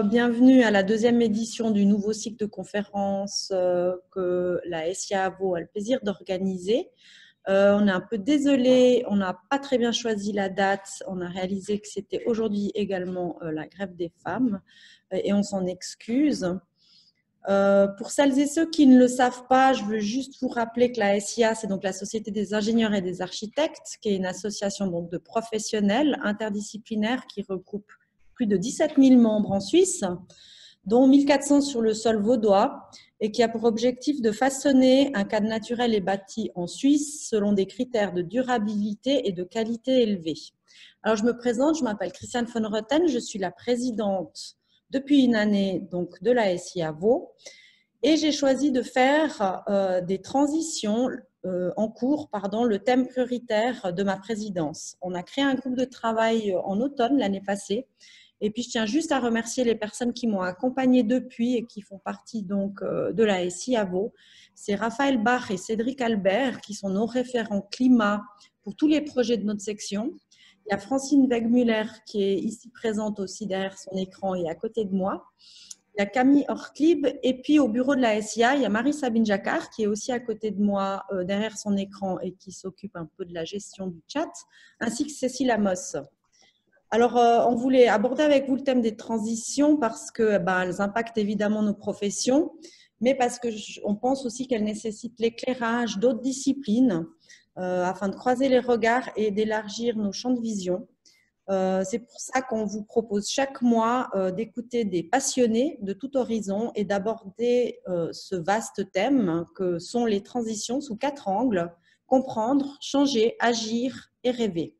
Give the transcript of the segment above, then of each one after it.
bienvenue à la deuxième édition du nouveau cycle de conférences que la SIA Vaud a le plaisir d'organiser. On est un peu désolé, on n'a pas très bien choisi la date. On a réalisé que c'était aujourd'hui également la grève des femmes et on s'en excuse. Pour celles et ceux qui ne le savent pas, je veux juste vous rappeler que la SIA, c'est donc la Société des ingénieurs et des architectes, qui est une association donc de professionnels interdisciplinaires qui regroupe plus de 17 000 membres en Suisse, dont 1 400 sur le sol vaudois, et qui a pour objectif de façonner un cadre naturel et bâti en Suisse selon des critères de durabilité et de qualité élevés. Alors, je me présente, je m'appelle Christiane von Rotten, je suis la présidente depuis une année donc, de la SIA Vaud, et j'ai choisi de faire des transitions en cours, le thème prioritaire de ma présidence. On a créé un groupe de travail en automne l'année passée. Et puis, je tiens juste à remercier les personnes qui m'ont accompagnée depuis et qui font partie donc de la SIA Vaud. C'est Raphaël Bach et Cédric Albert qui sont nos référents climat pour tous les projets de notre section. Il y a Francine Wegmüller qui est ici présente aussi derrière son écran et à côté de moi. Il y a Camille Orklib et puis au bureau de la SIA, il y a Marie-Sabine Jacquard qui est aussi à côté de moi derrière son écran et qui s'occupe un peu de la gestion du chat, ainsi que Cécile Amos. Alors, on voulait aborder avec vous le thème des transitions parce que elles impactent évidemment nos professions, mais parce qu'on pense aussi qu'elles nécessitent l'éclairage d'autres disciplines afin de croiser les regards et d'élargir nos champs de vision. C'est pour ça qu'on vous propose chaque mois d'écouter des passionnés de tout horizon et d'aborder ce vaste thème que sont les transitions sous 4 angles: comprendre, changer, agir et rêver.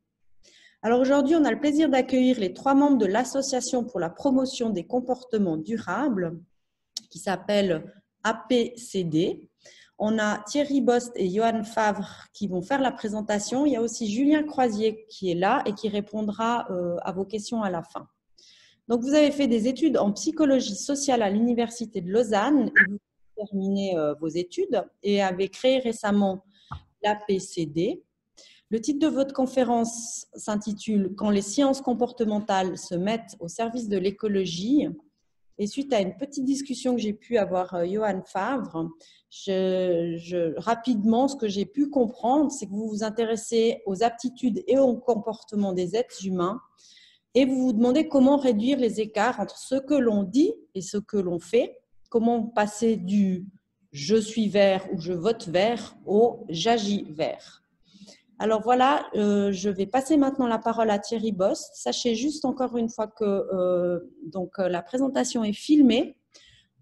Alors aujourd'hui, on a le plaisir d'accueillir les 3 membres de l'Association pour la promotion des comportements durables qui s'appelle APCD. On a Thierry Bost et Johan Favre qui vont faire la présentation. Il y a aussi Julien Croisier qui est là et qui répondra à vos questions à la fin. Donc, vous avez fait des études en psychologie sociale à l'Université de Lausanne et vous avez terminé vos études et avez créé récemment l'APCD. Le titre de votre conférence s'intitule « Quand les sciences comportementales se mettent au service de l'écologie ». Et suite à une petite discussion que j'ai pu avoir Johan Favre, rapidement, ce que j'ai pu comprendre, c'est que vous vous intéressez aux aptitudes et au comportement des êtres humains et vous vous demandez comment réduire les écarts entre ce que l'on dit et ce que l'on fait, comment passer du « je suis vert » ou « je vote vert » au « j'agis vert ». Alors voilà, je vais passer maintenant la parole à Thierry Bost. Sachez juste encore une fois que la présentation est filmée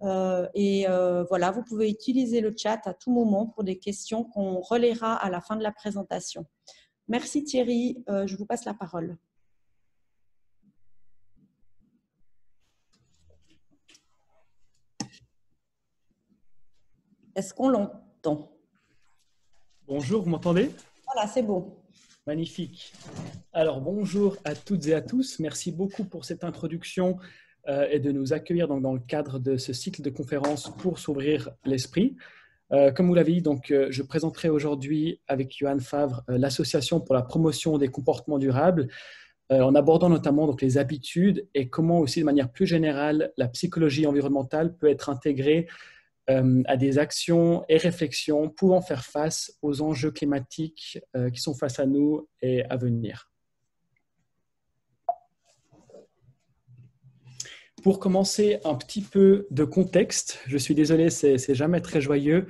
voilà, vous pouvez utiliser le chat à tout moment pour des questions qu'on relaiera à la fin de la présentation. Merci Thierry, je vous passe la parole. Est-ce qu'on l'entend? Bonjour, vous m'entendez? Voilà, c'est beau. Magnifique. Alors, bonjour à toutes et à tous. Merci beaucoup pour cette introduction et de nous accueillir dans le cadre de ce cycle de conférences pour s'ouvrir l'esprit. Comme vous l'avez dit, je présenterai aujourd'hui avec Johan Favre l'Association pour la promotion des comportements durables en abordant notamment les habitudes et comment aussi de manière plus générale la psychologie environnementale peut être intégrée à des actions et réflexions pouvant faire face aux enjeux climatiques qui sont face à nous et à venir. Pour commencer, un petit peu de contexte. Je suis désolé, c'est jamais très joyeux.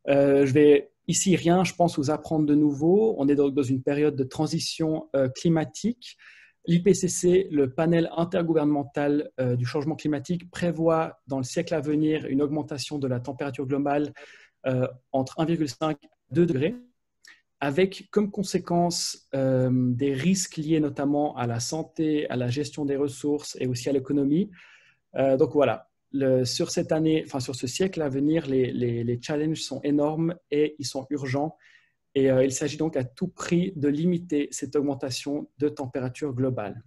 Je vais ici rien, je pense, vous apprendre de nouveau. On est donc dans une période de transition climatique. L'IPCC, le panel intergouvernemental du changement climatique, prévoit dans le siècle à venir une augmentation de la température globale entre 1,5 et 2 degrés, avec comme conséquence des risques liés notamment à la santé, à la gestion des ressources et aussi à l'économie. Donc voilà, sur cette année, enfin sur ce siècle à venir, les challenges sont énormes et ils sont urgents. Et il s'agit donc à tout prix de limiter cette augmentation de température globale.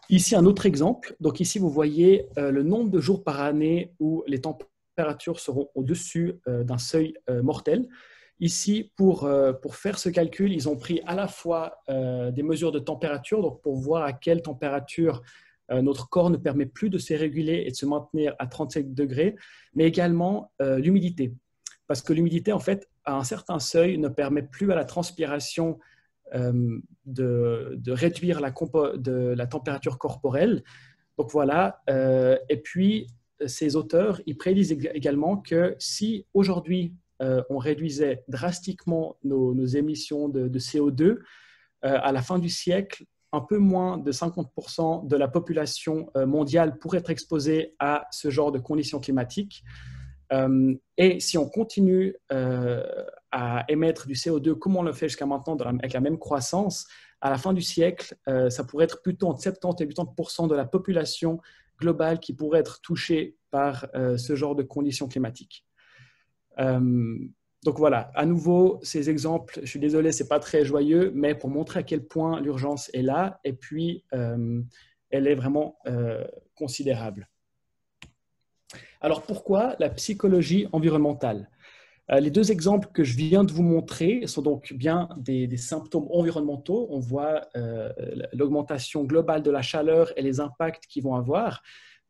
Ici, un autre exemple. Donc ici, vous voyez le nombre de jours par année où les températures seront au-dessus d'un seuil mortel. Ici, pour faire ce calcul, ils ont pris à la fois des mesures de température, donc pour voir à quelle température Notre corps ne permet plus de se réguler et de se maintenir à 37 degrés, mais également l'humidité. Parce que l'humidité, en fait, à un certain seuil, ne permet plus à la transpiration de réduire la température corporelle. Donc voilà, et puis ces auteurs, ils prédisent également que si aujourd'hui on réduisait drastiquement nos émissions de CO2, à la fin du siècle, un peu moins de 50% de la population mondiale pourrait être exposée à ce genre de conditions climatiques. Et si on continue à émettre du CO2 comme on le fait jusqu'à maintenant avec la même croissance, à la fin du siècle, ça pourrait être plutôt entre 70 et 80% de la population globale qui pourrait être touchée par ce genre de conditions climatiques. Donc voilà, à nouveau, ces exemples, je suis désolé, ce n'est pas très joyeux, mais pour montrer à quel point l'urgence est là, et puis elle est vraiment considérable. Alors pourquoi la psychologie environnementale? Les deux exemples que je viens de vous montrer sont donc bien des symptômes environnementaux. On voit l'augmentation globale de la chaleur et les impacts qu'ils vont avoir.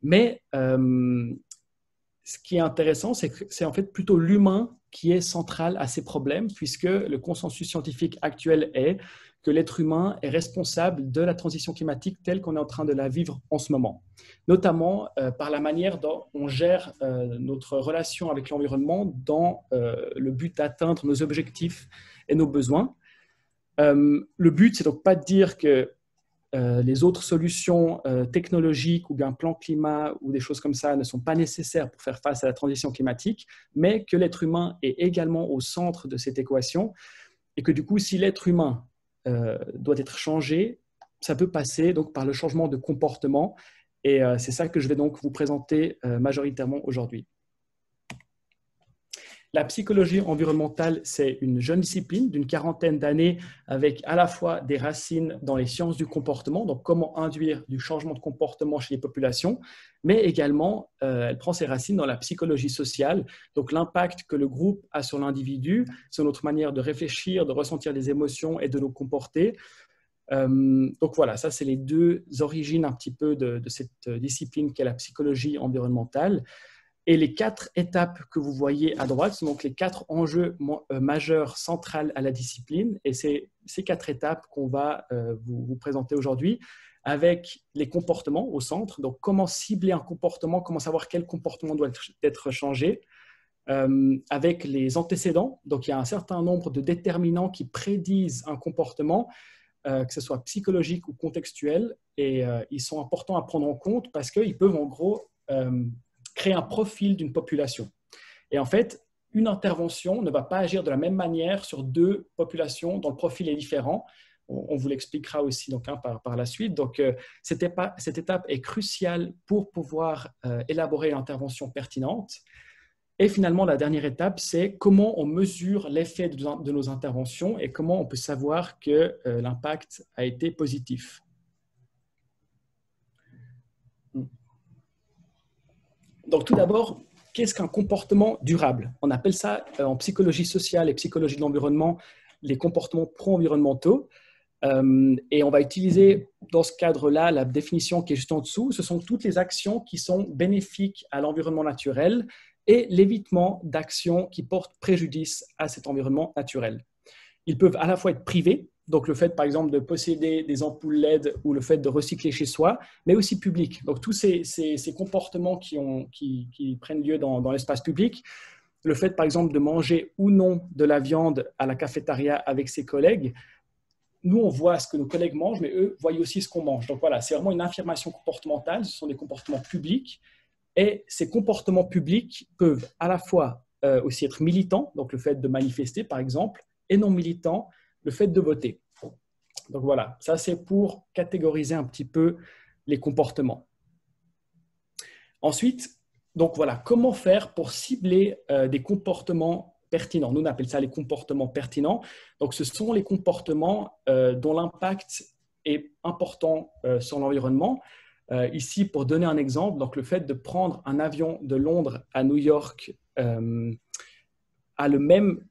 Mais ce qui est intéressant, c'est que c'est en fait plutôt l'humain qui est central à ces problèmes, puisque le consensus scientifique actuel est que l'être humain est responsable de la transition climatique telle qu'on est en train de la vivre en ce moment, notamment par la manière dont on gère notre relation avec l'environnement dans le but d'atteindre nos objectifs et nos besoins. Le but, c'est donc pas de dire que les autres solutions technologiques ou bien plan climat ou des choses comme ça ne sont pas nécessaires pour faire face à la transition climatique, mais que l'être humain est également au centre de cette équation et que du coup, si l'être humain doit être changé, ça peut passer donc par le changement de comportement et c'est ça que je vais donc vous présenter majoritairement aujourd'hui. La psychologie environnementale, c'est une jeune discipline d'une quarantaine d'années avec à la fois des racines dans les sciences du comportement, donc comment induire du changement de comportement chez les populations, mais également, elle prend ses racines dans la psychologie sociale, donc l'impact que le groupe a sur l'individu, sur notre manière de réfléchir, de ressentir des émotions et de nous comporter. Donc voilà, ça c'est les deux origines un petit peu de cette discipline qu'est la psychologie environnementale. Et les 4 étapes que vous voyez à droite sont donc les 4 enjeux majeurs centrales à la discipline. Et c'est ces 4 étapes qu'on va vous présenter aujourd'hui avec les comportements au centre. Donc, comment cibler un comportement, comment savoir quel comportement doit être changé. Avec les antécédents, donc il y a un certain nombre de déterminants qui prédisent un comportement, que ce soit psychologique ou contextuel. Et ils sont importants à prendre en compte parce qu'ils peuvent en gros créer un profil d'une population. Et en fait, une intervention ne va pas agir de la même manière sur 2 populations dont le profil est différent. On vous l'expliquera aussi donc, par la suite. Donc, cette étape est cruciale pour pouvoir élaborer l'intervention pertinente. Et finalement, la dernière étape, c'est comment on mesure l'effet de nos interventions et comment on peut savoir que l'impact a été positif. Donc, tout d'abord, qu'est-ce qu'un comportement durable? On appelle ça en psychologie sociale et psychologie de l'environnement les comportements pro-environnementaux. Et on va utiliser dans ce cadre-là la définition qui est juste en dessous. Ce sont toutes les actions qui sont bénéfiques à l'environnement naturel et l'évitement d'actions qui portent préjudice à cet environnement naturel. Ils peuvent à la fois être privés, donc le fait par exemple de posséder des ampoules LED ou le fait de recycler chez soi, mais aussi publics. Donc tous ces comportements qui prennent lieu dans l'espace public, le fait par exemple de manger ou non de la viande à la cafétéria avec ses collègues, nous on voit ce que nos collègues mangent, mais eux voient aussi ce qu'on mange. Donc voilà, c'est vraiment une affirmation comportementale, ce sont des comportements publics, et ces comportements publics peuvent à la fois aussi être militants, donc le fait de manifester par exemple, et non militants, le fait de voter. Donc voilà, ça c'est pour catégoriser un petit peu les comportements. Ensuite, donc voilà, comment faire pour cibler des comportements pertinents? Nous on appelle ça les comportements pertinents. Donc ce sont les comportements dont l'impact est important sur l'environnement. Ici, pour donner un exemple, donc le fait de prendre un avion de Londres à New York a le même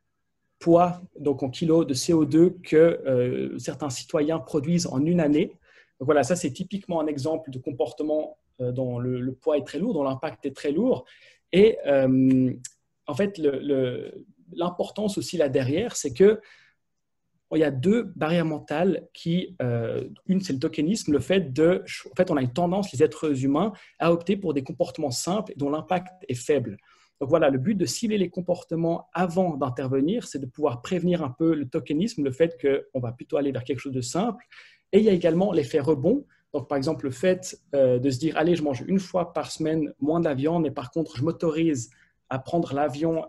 poids, donc en kilos de CO2 que certains citoyens produisent en une année. Donc voilà, ça c'est typiquement un exemple de comportement dont le poids est très lourd, dont l'impact est très lourd. Et en fait, l'importance aussi là derrière, c'est que il y a deux barrières mentales une, c'est le tokenisme, le fait en fait, on a une tendance, les êtres humains, à opter pour des comportements simples dont l'impact est faible. Donc voilà, le but de cibler les comportements avant d'intervenir, c'est de pouvoir prévenir un peu le tokenisme, le fait qu'on va plutôt aller vers quelque chose de simple. Et il y a également l'effet rebond. Donc par exemple, le fait de se dire, allez, je mange une fois par semaine moins de la viande, mais par contre, je m'autorise à prendre l'avion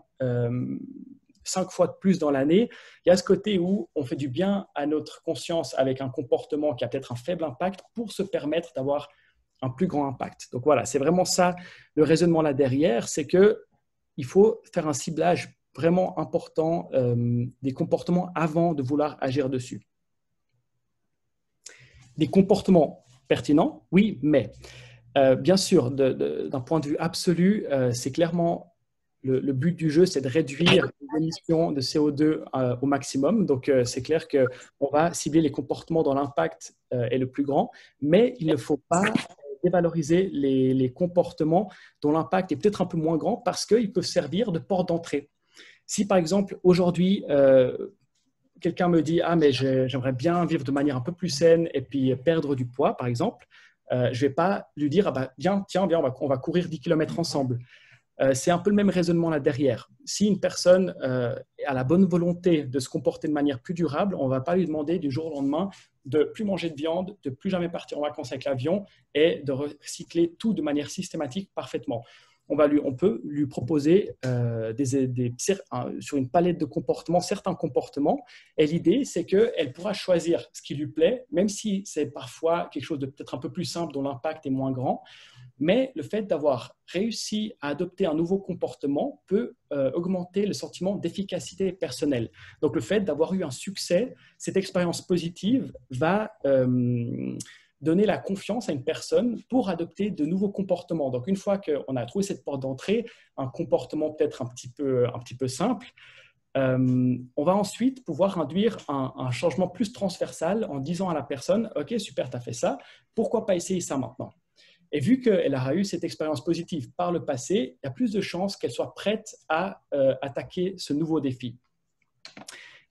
5 fois de plus dans l'année. Il y a ce côté où on fait du bien à notre conscience avec un comportement qui a peut-être un faible impact pour se permettre d'avoir un plus grand impact. Donc voilà, c'est vraiment ça le raisonnement là derrière, c'est qu'il faut faire un ciblage vraiment important des comportements avant de vouloir agir dessus. Des comportements pertinents, oui, mais bien sûr, d'un point de vue absolu, c'est clairement le but du jeu, c'est de réduire les émissions de CO2 au maximum. Donc, c'est clair qu'on va cibler les comportements dont l'impact est le plus grand, mais il ne faut pas dévaloriser les comportements dont l'impact est peut-être un peu moins grand parce qu'ils peuvent servir de porte d'entrée. Si, par exemple, aujourd'hui, quelqu'un me dit « Ah, mais j'aimerais bien vivre de manière un peu plus saine et puis perdre du poids, par exemple », je ne vais pas lui dire « Ah, bah, viens, on va courir 10 km ensemble ». C'est un peu le même raisonnement là derrière. Si une personne a la bonne volonté de se comporter de manière plus durable, on ne va pas lui demander du jour au lendemain de plus manger de viande, de plus jamais partir en vacances avec l'avion et de recycler tout de manière systématique parfaitement. On peut lui proposer sur une palette de comportements, certains comportements, et l'idée, c'est qu'elle pourra choisir ce qui lui plaît, même si c'est parfois quelque chose de peut-être un peu plus simple, dont l'impact est moins grand. Mais le fait d'avoir réussi à adopter un nouveau comportement peut augmenter le sentiment d'efficacité personnelle. Donc, le fait d'avoir eu un succès, cette expérience positive va donner la confiance à une personne pour adopter de nouveaux comportements. Donc, une fois qu'on a trouvé cette porte d'entrée, un comportement peut-être un petit peu simple, on va ensuite pouvoir induire un changement plus transversal en disant à la personne « Ok, super, tu as fait ça, pourquoi pas essayer ça maintenant ?» Et vu qu'elle aura eu cette expérience positive par le passé, il y a plus de chances qu'elle soit prête à attaquer ce nouveau défi.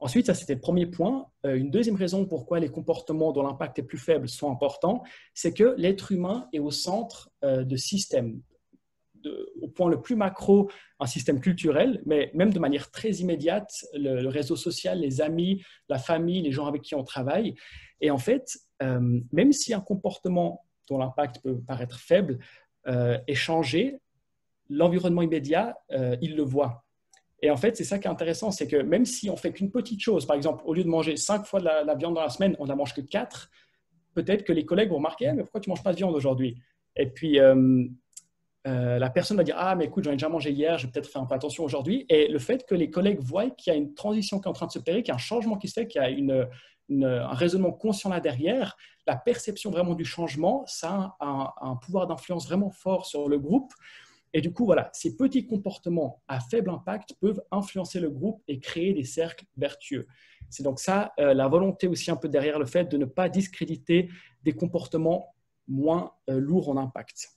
Ensuite, ça c'était le premier point. Une deuxième raison pourquoi les comportements dont l'impact est plus faible sont importants, c'est que l'être humain est au centre de systèmes. Au point le plus macro, un système culturel, mais même de manière très immédiate, le réseau social, les amis, la famille, les gens avec qui on travaille. Et en fait, même si un comportement dont l'impact peut paraître faible est changé, l'environnement immédiat, il le voit. Et en fait, c'est ça qui est intéressant, c'est que même si on fait qu'une petite chose, par exemple, au lieu de manger 5 fois de la viande dans la semaine, on ne la mange que 4, peut-être que les collègues vont remarquer mais pourquoi tu ne manges pas de viande aujourd'hui? Et puis, la personne va dire « Ah, mais écoute, j'en ai déjà mangé hier, je vais peut-être faire un peu attention aujourd'hui. » Et le fait que les collègues voient qu'il y a une transition qui est en train de se opérer, qu'il y a un changement qui se fait, qu'il y a un raisonnement conscient là derrière, la perception vraiment du changement, ça a un pouvoir d'influence vraiment fort sur le groupe. Et du coup, voilà, ces petits comportements à faible impact peuvent influencer le groupe et créer des cercles vertueux. C'est donc ça, la volonté aussi un peu derrière le fait de ne pas discréditer des comportements moins lourds en impact.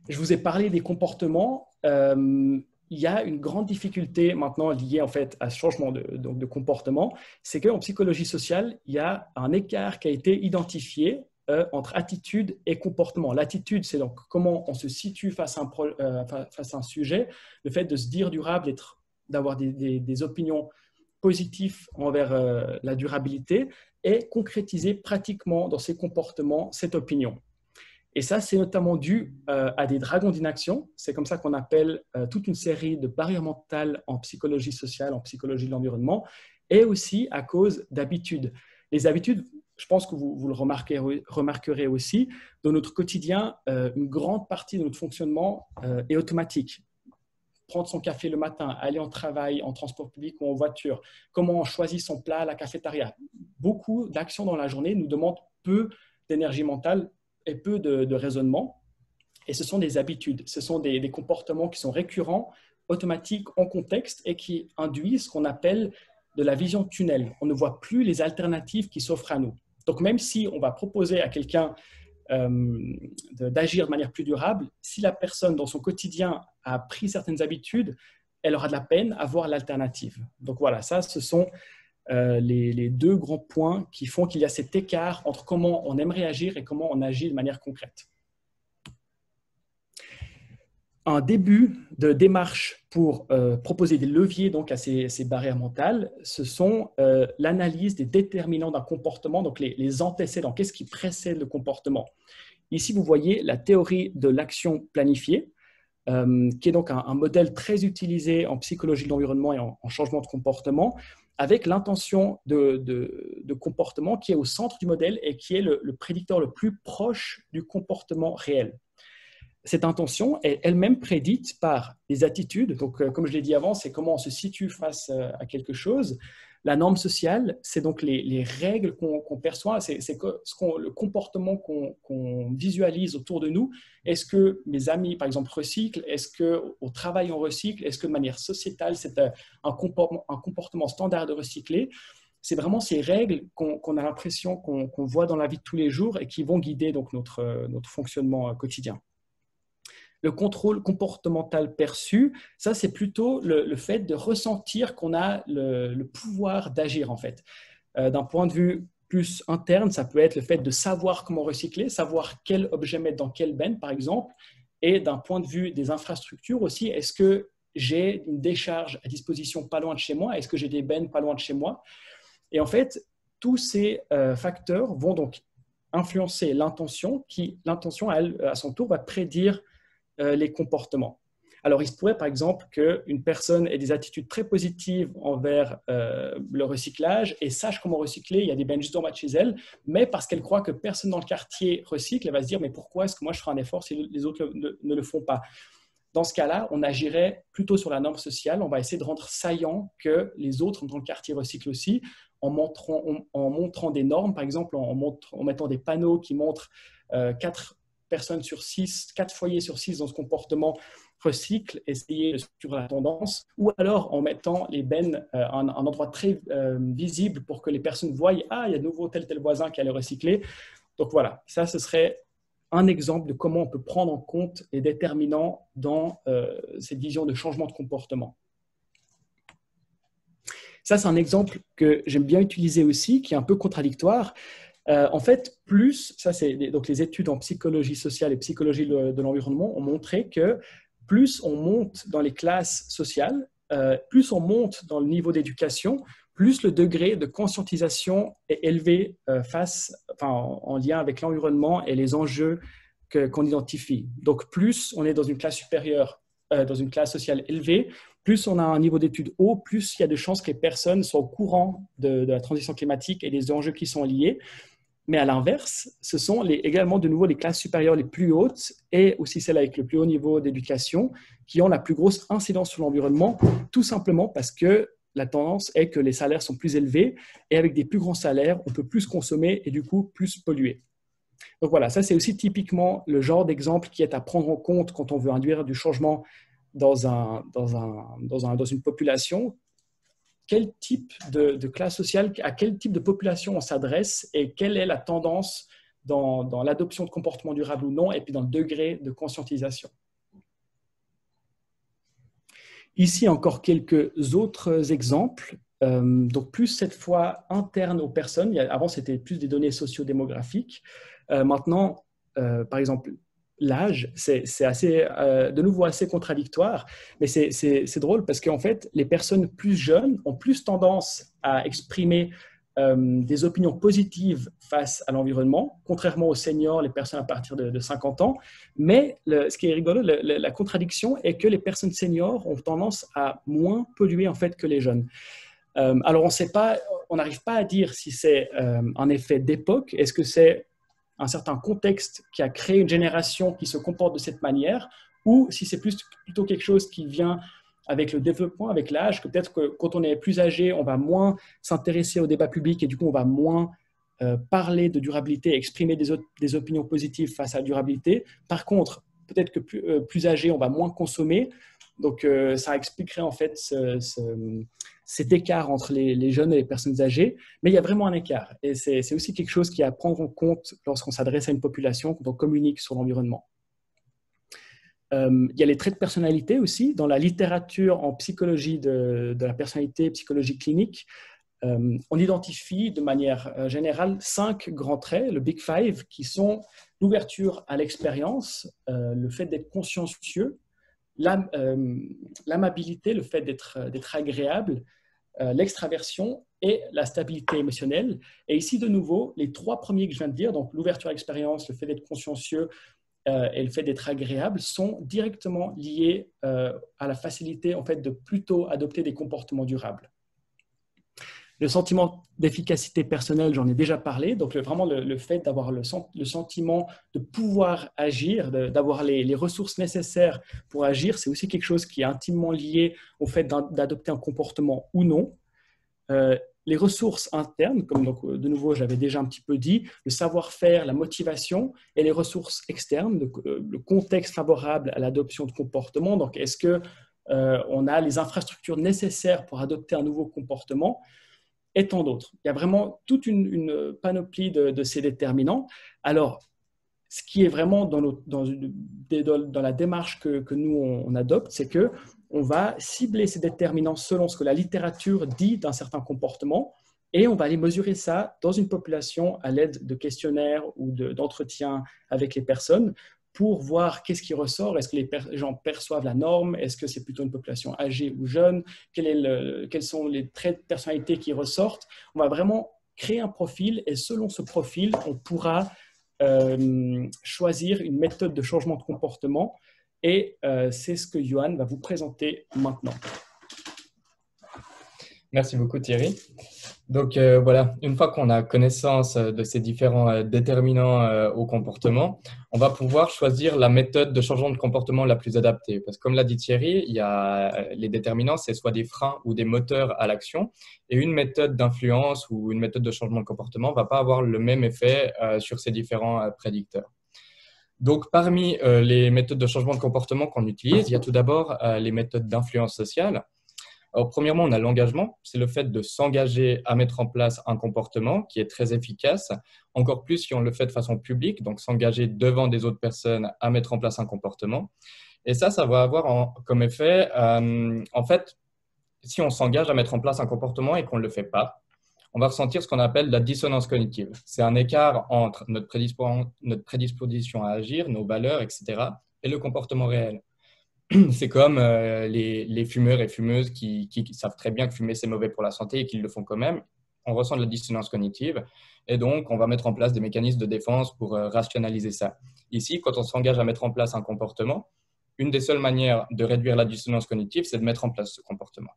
Je vous ai parlé des comportements. Il y a une grande difficulté maintenant liée en fait à ce changement de comportement, c'est qu'en psychologie sociale, il y a un écart qui a été identifié entre attitude et comportement. L'attitude, c'est donc comment on se situe face à un sujet, le fait de se dire durable, d'avoir des opinions positives envers la durabilité et concrétiser pratiquement dans ses comportements cette opinion. Et ça, c'est notamment dû à des dragons d'inaction. C'est comme ça qu'on appelle toute une série de barrières mentales en psychologie sociale, en psychologie de l'environnement, et aussi à cause d'habitudes. Les habitudes, je pense que vous le remarquerez aussi, dans notre quotidien, une grande partie de notre fonctionnement est automatique. Prendre son café le matin, aller en travail, en transport public ou en voiture, comment on choisit son plat à la cafétéria. Beaucoup d'actions dans la journée nous demandent peu d'énergie mentale et peu de raisonnement. Et ce sont des habitudes, ce sont des comportements qui sont récurrents, automatiques, en contexte et qui induisent ce qu'on appelle de la vision tunnel. On ne voit plus les alternatives qui s'offrent à nous. Donc, même si on va proposer à quelqu'un d'agir de manière plus durable, si la personne dans son quotidien a pris certaines habitudes, elle aura de la peine à voir l'alternative. Donc voilà, ça, ce sont les deux grands points qui font qu'il y a cet écart entre comment on aimerait agir et comment on agit de manière concrète. Un début de démarche pour proposer des leviers donc, à ces barrières mentales, ce sont l'analyse des déterminants d'un comportement, donc les antécédents, qu'est-ce qui précède le comportement. Ici, vous voyez la théorie de l'action planifiée, qui est donc un modèle très utilisé en psychologie de l'environnement et en changement de comportement, avec l'intention de comportement qui est au centre du modèle et qui est le prédicteur le plus proche du comportement réel. Cette intention est elle-même prédite par les attitudes. Donc, comme je l'ai dit avant, c'est comment on se situe face à quelque chose. La norme sociale, c'est donc les règles qu'on perçoit, c'est le comportement qu'on visualise autour de nous. Est-ce que mes amis, par exemple, recyclent? Est-ce qu'au travail, on recycle? Est-ce que de manière sociétale, c'est un comportement standard de recycler? C'est vraiment ces règles qu'on a l'impression qu'on voit dans la vie de tous les jours et qui vont guider donc, notre fonctionnement quotidien. Le contrôle comportemental perçu, ça c'est plutôt le fait de ressentir qu'on a le pouvoir d'agir en fait. D'un point de vue plus interne, ça peut être le fait de savoir comment recycler, savoir quel objet mettre dans quelle benne par exemple. Et d'un point de vue des infrastructures aussi, est-ce que j'ai une décharge à disposition pas loin de chez moi? Est-ce que j'ai des bennes pas loin de chez moi? Et en fait, tous ces facteurs vont donc influencer l'intention qui, l'intention à son tour, va prédire les comportements. Alors, il se pourrait par exemple qu'une personne ait des attitudes très positives envers le recyclage et sache comment recycler, il y a des bennes juste en bas de chez elle, mais parce qu'elle croit que personne dans le quartier recycle, elle va se dire « mais pourquoi est-ce que moi je ferai un effort si les autres ne le font pas ?» Dans ce cas-là, on agirait plutôt sur la norme sociale, on va essayer de rendre saillant que les autres dans le quartier recyclent aussi, en montrant des normes, par exemple en mettant des panneaux qui montrent 4 personnes sur 6, 4 foyers sur 6 dans ce comportement recycle, essayer de suivre la tendance, ou alors en mettant les bennes à un endroit très visible pour que les personnes voient « ah, il y a de nouveau tel voisin qui allait recycler ». Donc voilà, ça ce serait un exemple de comment on peut prendre en compte les déterminants dans cette vision de changement de comportement. Ça, c'est un exemple que j'aime bien utiliser aussi, qui est un peu contradictoire. En fait, ça c'est donc les études en psychologie sociale et psychologie de l'environnement ont montré que plus on monte dans les classes sociales, plus on monte dans le niveau d'éducation, plus le degré de conscientisation est élevé en lien avec l'environnement et les enjeux qu'on identifie. Donc, plus on est dans une classe supérieure, dans une classe sociale élevée, plus on a un niveau d'études haut, plus il y a de chances que les personnes soient au courant de la transition climatique et des enjeux qui sont liés. Mais à l'inverse, ce sont également de nouveau les classes supérieures les plus hautes et aussi celles avec le plus haut niveau d'éducation qui ont la plus grosse incidence sur l'environnement, tout simplement parce que la tendance est que les salaires sont plus élevés et avec des plus grands salaires, on peut plus consommer et du coup plus polluer. Donc voilà, ça c'est aussi typiquement le genre d'exemple qui est à prendre en compte quand on veut induire du changement dans une population. Quel type de classe sociale, à quel type de population on s'adresse et quelle est la tendance dans l'adoption de comportements durables ou non et puis dans le degré de conscientisation. Ici, encore quelques autres exemples. Donc, plus cette fois interne aux personnes. Avant, c'était plus des données sociodémographiques. Maintenant, par exemple, l'âge, c'est de nouveau assez contradictoire, mais c'est drôle parce qu'en fait, les personnes plus jeunes ont plus tendance à exprimer des opinions positives face à l'environnement, contrairement aux seniors, les personnes à partir de 50 ans. Mais ce qui est rigolo, la contradiction est que les personnes seniors ont tendance à moins polluer en fait que les jeunes. Alors, on n'arrive pas à dire si c'est un effet d'époque. Est-ce que c'est un certain contexte qui a créé une génération qui se comporte de cette manière, ou si c'est plutôt quelque chose qui vient avec le développement, avec l'âge, que peut-être que quand on est plus âgé, on va moins s'intéresser au débat public et du coup, on va moins parler de durabilité, exprimer des opinions positives face à la durabilité. Par contre, peut-être que plus âgé, on va moins consommer. Donc, ça expliquerait en fait cet écart entre les jeunes et les personnes âgées, mais il y a vraiment un écart. Et c'est aussi quelque chose qui est à prendre en compte lorsqu'on s'adresse à une population, quand on communique sur l'environnement. Il y a les traits de personnalité aussi. Dans la littérature en psychologie de la personnalité, psychologie clinique, on identifie de manière générale 5 grands traits, le Big Five, qui sont l'ouverture à l'expérience, le fait d'être consciencieux, l'amabilité, le fait d'être agréable, l'extraversion et la stabilité émotionnelle. Et ici, de nouveau, les 3 premiers que je viens de dire, donc l'ouverture à l'expérience, le fait d'être consciencieux et le fait d'être agréable, sont directement liés à la facilité en fait, de plutôt adopter des comportements durables. Le sentiment d'efficacité personnelle, j'en ai déjà parlé, donc vraiment le fait d'avoir le sentiment de pouvoir agir, d'avoir les ressources nécessaires pour agir, c'est aussi quelque chose qui est intimement lié au fait d'adopter un comportement ou non. Les ressources internes, comme donc, de nouveau j'avais déjà un petit peu dit, le savoir-faire, la motivation, et les ressources externes, le contexte favorable à l'adoption de comportements. Donc, est-ce qu'on a les infrastructures nécessaires pour adopter un nouveau comportement et tant d'autres. Il y a vraiment toute une panoplie de ces déterminants. Alors, ce qui est vraiment dans la démarche que nous, on adopte, c'est qu'on va cibler ces déterminants selon ce que la littérature dit d'un certain comportement et on va aller mesurer ça dans une population à l'aide de questionnaires ou d'entretiens avec les personnes pour voir qu'est-ce qui ressort. Est-ce que les gens perçoivent la norme? Est-ce que c'est plutôt une population âgée ou jeune? Quels sont les traits de personnalité qui ressortent? On va vraiment créer un profil et selon ce profil, on pourra choisir une méthode de changement de comportement et c'est ce que Johan va vous présenter maintenant. Merci beaucoup Thierry. Donc voilà, une fois qu'on a connaissance de ces différents déterminants au comportement, on va pouvoir choisir la méthode de changement de comportement la plus adaptée. Parce que comme l'a dit Thierry, il y a les déterminants, c'est soit des freins ou des moteurs à l'action. Et une méthode d'influence ou une méthode de changement de comportement ne va pas avoir le même effet sur ces différents prédicteurs. Donc, parmi les méthodes de changement de comportement qu'on utilise, il y a tout d'abord les méthodes d'influence sociale. Alors, premièrement, on a l'engagement. C'est le fait de s'engager à mettre en place un comportement qui est très efficace, encore plus si on le fait de façon publique, donc s'engager devant des autres personnes à mettre en place un comportement. Et ça va avoir comme effet, en fait, si on s'engage à mettre en place un comportement et qu'on ne le fait pas, on va ressentir ce qu'on appelle la dissonance cognitive. C'est un écart entre notre prédisposition à agir, nos valeurs, etc., et le comportement réel. C'est comme les fumeurs et fumeuses qui savent très bien que fumer, c'est mauvais pour la santé et qu'ils le font quand même. On ressent de la dissonance cognitive et donc on va mettre en place des mécanismes de défense pour rationaliser ça. Ici, quand on s'engage à mettre en place un comportement, une des seules manières de réduire la dissonance cognitive, c'est de mettre en place ce comportement.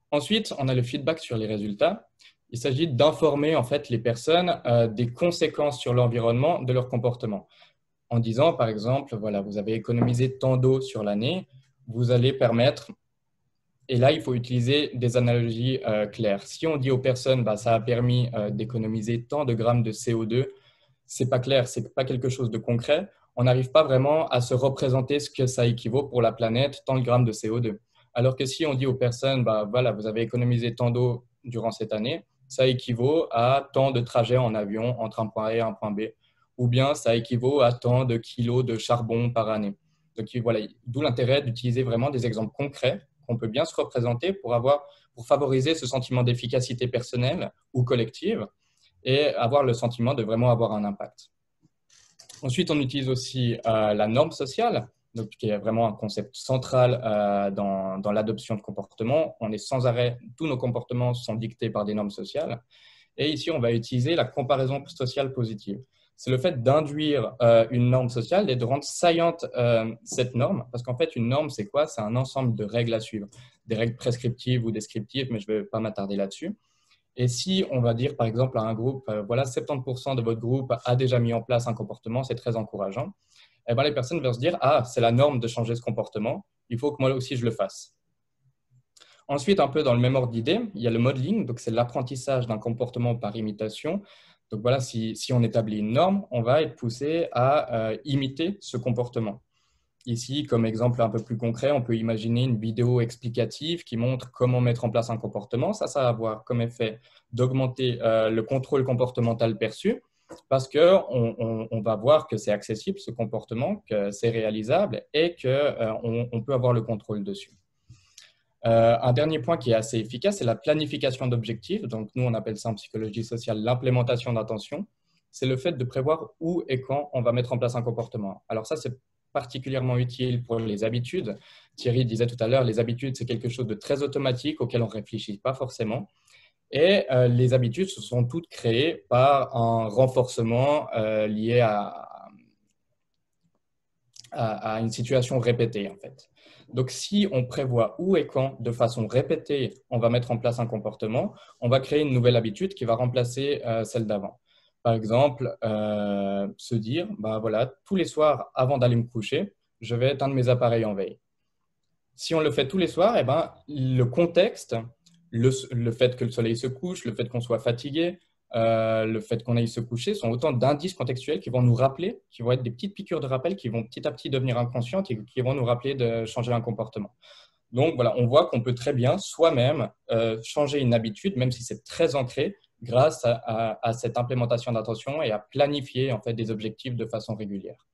Ensuite, on a le feedback sur les résultats. Il s'agit d'informer en fait les personnes des conséquences sur l'environnement de leur comportement. En disant, par exemple, voilà, vous avez économisé tant d'eau sur l'année, vous allez permettre, et là, il faut utiliser des analogies claires. Si on dit aux personnes, bah, ça a permis d'économiser tant de grammes de CO2, c'est pas clair, c'est pas quelque chose de concret. On n'arrive pas vraiment à se représenter ce que ça équivaut pour la planète, tant de grammes de CO2. Alors que si on dit aux personnes, bah, voilà, vous avez économisé tant d'eau durant cette année, ça équivaut à tant de trajets en avion entre un point A et un point B. Ou bien ça équivaut à tant de kilos de charbon par année. Donc voilà, d'où l'intérêt d'utiliser vraiment des exemples concrets qu'on peut bien se représenter pour favoriser ce sentiment d'efficacité personnelle ou collective et avoir le sentiment de vraiment avoir un impact. Ensuite, on utilise aussi la norme sociale, donc, qui est vraiment un concept central dans l'adoption de comportements. On est sans arrêt, tous nos comportements sont dictés par des normes sociales. Et ici, on va utiliser la comparaison sociale positive. C'est le fait d'induire une norme sociale et de rendre saillante cette norme. Parce qu'en fait, une norme, c'est quoi? C'est un ensemble de règles à suivre. Des règles prescriptives ou descriptives, mais je ne vais pas m'attarder là-dessus. Et si on va dire, par exemple, à un groupe, voilà, 70% de votre groupe a déjà mis en place un comportement, c'est très encourageant, et bien, les personnes vont se dire, ah, c'est la norme de changer ce comportement, il faut que moi aussi je le fasse. Ensuite, un peu dans le même ordre d'idée, il y a le modeling, donc c'est l'apprentissage d'un comportement par imitation. Donc voilà, si on établit une norme, on va être poussé à imiter ce comportement. Ici, comme exemple un peu plus concret, on peut imaginer une vidéo explicative qui montre comment mettre en place un comportement. Ça va avoir comme effet d'augmenter le contrôle comportemental perçu parce qu'on va voir que c'est accessible ce comportement, que c'est réalisable et qu'on peut avoir le contrôle dessus. Un dernier point qui est assez efficace, c'est la planification d'objectifs. Donc, nous, on appelle ça en psychologie sociale l'implémentation d'attention. C'est le fait de prévoir où et quand on va mettre en place un comportement. Alors ça, c'est particulièrement utile pour les habitudes. Thierry disait tout à l'heure, les habitudes, c'est quelque chose de très automatique auquel on ne réfléchit pas forcément. Et les habitudes se sont toutes créées par un renforcement lié à une situation répétée, en fait. Donc, si on prévoit où et quand, de façon répétée, on va mettre en place un comportement, on va créer une nouvelle habitude qui va remplacer celle d'avant. Par exemple, se dire, bah voilà, tous les soirs, avant d'aller me coucher, je vais éteindre mes appareils en veille. Si on le fait tous les soirs, eh ben, le contexte, le fait que le soleil se couche, le fait qu'on soit fatigué, le fait qu'on aille se coucher sont autant d'indices contextuels qui vont nous rappeler, qui vont être des petites piqûres de rappel qui vont petit à petit devenir inconscientes et qui vont nous rappeler de changer un comportement. Donc voilà, on voit qu'on peut très bien soi-même changer une habitude, même si c'est très ancré, grâce à cette implémentation d'attention et à planifier en fait des objectifs de façon régulière.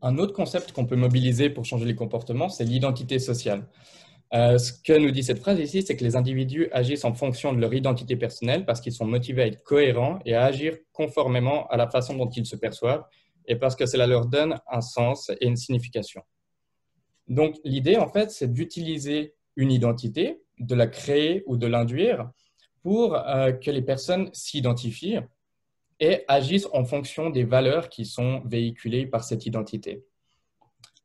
Un autre concept qu'on peut mobiliser pour changer les comportements, c'est l'identité sociale. Ce que nous dit cette phrase ici, c'est que les individus agissent en fonction de leur identité personnelle parce qu'ils sont motivés à être cohérents et à agir conformément à la façon dont ils se perçoivent et parce que cela leur donne un sens et une signification. Donc, l'idée, en fait, c'est d'utiliser une identité, de la créer ou de l'induire pour que les personnes s'identifient et agissent en fonction des valeurs qui sont véhiculées par cette identité.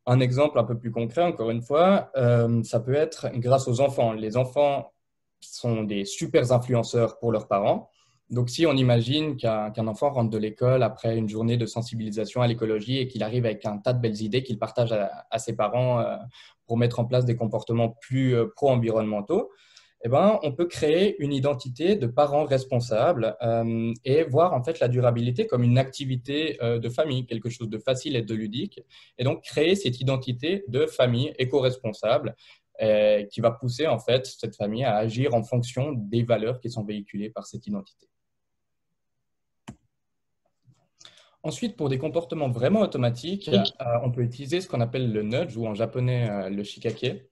Un exemple un peu plus concret, encore une fois, ça peut être grâce aux enfants. Les enfants sont des super influenceurs pour leurs parents. Donc, si on imagine qu'un enfant rentre de l'école après une journée de sensibilisation à l'écologie et qu'il arrive avec un tas de belles idées qu'il partage à ses parents pour mettre en place des comportements plus pro-environnementaux, eh ben, on peut créer une identité de parents responsables et voir en fait la durabilité comme une activité de famille, quelque chose de facile et de ludique. Et donc, créer cette identité de famille éco-responsable qui va pousser en fait cette famille à agir en fonction des valeurs qui sont véhiculées par cette identité. Ensuite, pour des comportements vraiment automatiques, on peut utiliser ce qu'on appelle le nudge ou en japonais le shikake.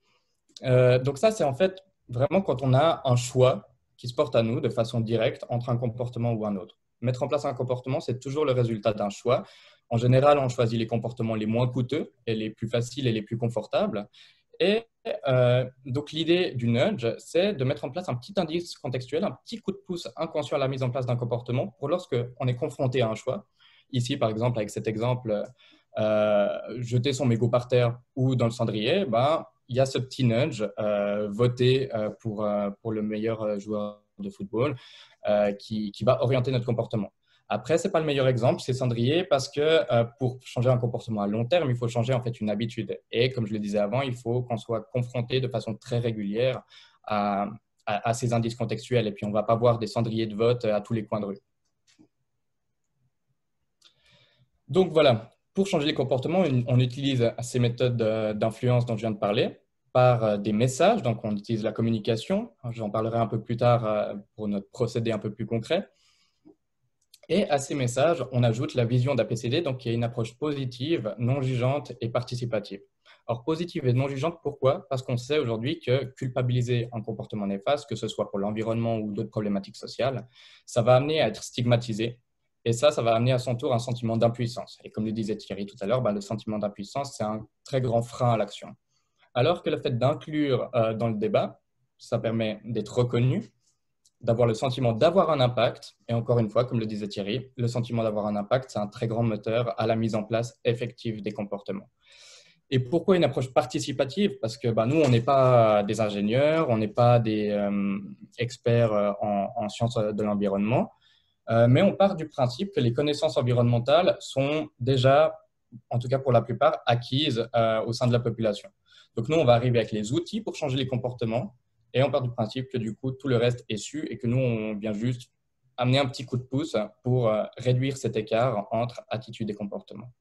Donc ça, c'est en fait vraiment quand on a un choix qui se porte à nous de façon directe entre un comportement ou un autre. Mettre en place un comportement, c'est toujours le résultat d'un choix. En général, on choisit les comportements les moins coûteux et les plus faciles et les plus confortables. Et donc l'idée du nudge, c'est de mettre en place un petit indice contextuel, un petit coup de pouce inconscient à la mise en place d'un comportement pour lorsque on est confronté à un choix. Ici, par exemple, avec cet exemple, jeter son mégot par terre ou dans le cendrier, ben, il y a ce petit nudge, voter pour le meilleur joueur de football qui va orienter notre comportement. Après, ce n'est pas le meilleur exemple, c'est cendrier, parce que pour changer un comportement à long terme, il faut changer en fait une habitude. Et comme je le disais avant, il faut qu'on soit confronté de façon très régulière à ces indices contextuels. Et puis, on ne va pas voir des cendriers de vote à tous les coins de rue. Donc voilà, pour changer les comportements, on utilise ces méthodes d'influence dont je viens de parler par des messages. Donc on utilise la communication. J'en parlerai un peu plus tard pour notre procédé un peu plus concret. Et à ces messages, on ajoute la vision d'APCD, donc qui est une approche positive, non jugeante et participative. Alors positive et non jugeante, pourquoi? Parce qu'on sait aujourd'hui que culpabiliser un comportement néfaste, que ce soit pour l'environnement ou d'autres problématiques sociales, ça va amener à être stigmatisé. Et ça va amener à son tour un sentiment d'impuissance. Et comme le disait Thierry tout à l'heure, le sentiment d'impuissance, c'est un très grand frein à l'action. Alors que le fait d'inclure dans le débat, ça permet d'être reconnu, d'avoir le sentiment d'avoir un impact. Et encore une fois, comme le disait Thierry, le sentiment d'avoir un impact, c'est un très grand moteur à la mise en place effective des comportements. Et pourquoi une approche participative? Parce que nous, on n'est pas des ingénieurs, on n'est pas des experts en sciences de l'environnement, mais on part du principe que les connaissances environnementales sont déjà, en tout cas pour la plupart, acquises au sein de la population. Donc nous, on va arriver avec les outils pour changer les comportements et on part du principe que du coup, tout le reste est su et que nous, on vient juste amener un petit coup de pouce pour réduire cet écart entre attitude et comportement.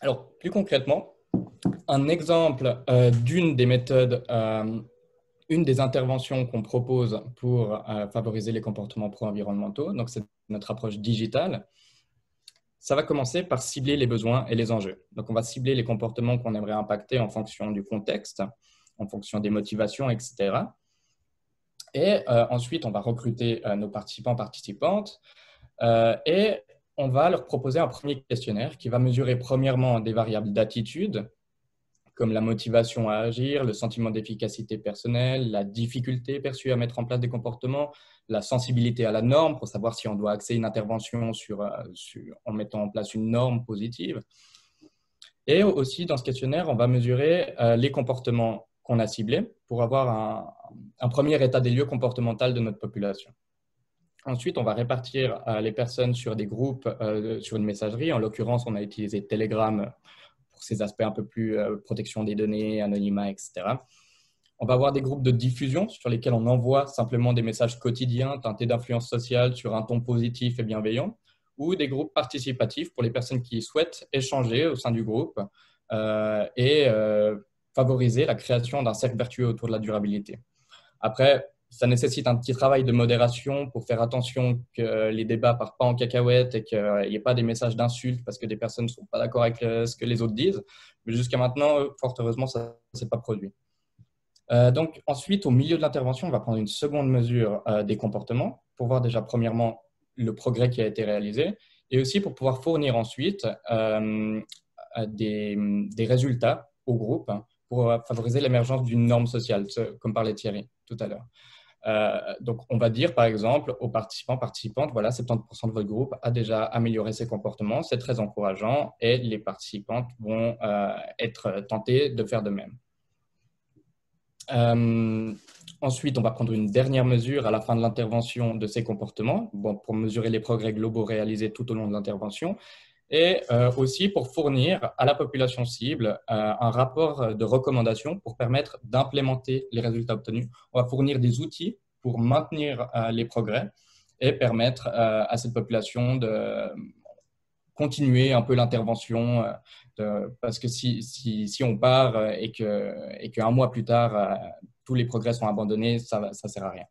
Alors, plus concrètement, un exemple d'une des méthodes, une des interventions qu'on propose pour favoriser les comportements pro-environnementaux, donc c'est notre approche digitale. Ça va commencer par cibler les besoins et les enjeux. Donc, on va cibler les comportements qu'on aimerait impacter en fonction du contexte, en fonction des motivations, etc. Et ensuite, on va recruter nos participants, participantes, et on va leur proposer un premier questionnaire qui va mesurer premièrement des variables d'attitude, comme la motivation à agir, le sentiment d'efficacité personnelle, la difficulté perçue à mettre en place des comportements, la sensibilité à la norme pour savoir si on doit axer une intervention en mettant en place une norme positive. Et aussi, dans ce questionnaire, on va mesurer les comportements qu'on a ciblés pour avoir un premier état des lieux comportemental de notre population. Ensuite, on va répartir les personnes sur des groupes, sur une messagerie. En l'occurrence, on a utilisé Telegram pour ces aspects un peu plus protection des données, anonymat, etc. On va avoir des groupes de diffusion sur lesquels on envoie simplement des messages quotidiens teintés d'influence sociale sur un ton positif et bienveillant, ou des groupes participatifs pour les personnes qui souhaitent échanger au sein du groupe et favoriser la création d'un cercle vertueux autour de la durabilité. Après, ça nécessite un petit travail de modération pour faire attention que les débats ne partent pas en cacahuète et qu'il n'y ait pas des messages d'insultes parce que des personnes ne sont pas d'accord avec ce que les autres disent. Mais jusqu'à maintenant, fort heureusement, ça ne s'est pas produit. Donc ensuite, au milieu de l'intervention, on va prendre une seconde mesure des comportements pour voir déjà premièrement le progrès qui a été réalisé et aussi pour pouvoir fournir ensuite des résultats au groupe pour favoriser l'émergence d'une norme sociale, comme parlait Thierry tout à l'heure. Donc, on va dire, par exemple, aux participants, participantes, voilà, 70% de votre groupe a déjà amélioré ses comportements, c'est très encourageant et les participantes vont être tentées de faire de même. Ensuite, on va prendre une dernière mesure à la fin de l'intervention de ces comportements, pour mesurer les progrès globaux réalisés tout au long de l'intervention et aussi pour fournir à la population cible un rapport de recommandation pour permettre d'implémenter les résultats obtenus. On va fournir des outils pour maintenir les progrès et permettre à cette population de continuer un peu l'intervention parce que si on part et qu'un mois plus tard, tous les progrès sont abandonnés, ça ne sert à rien.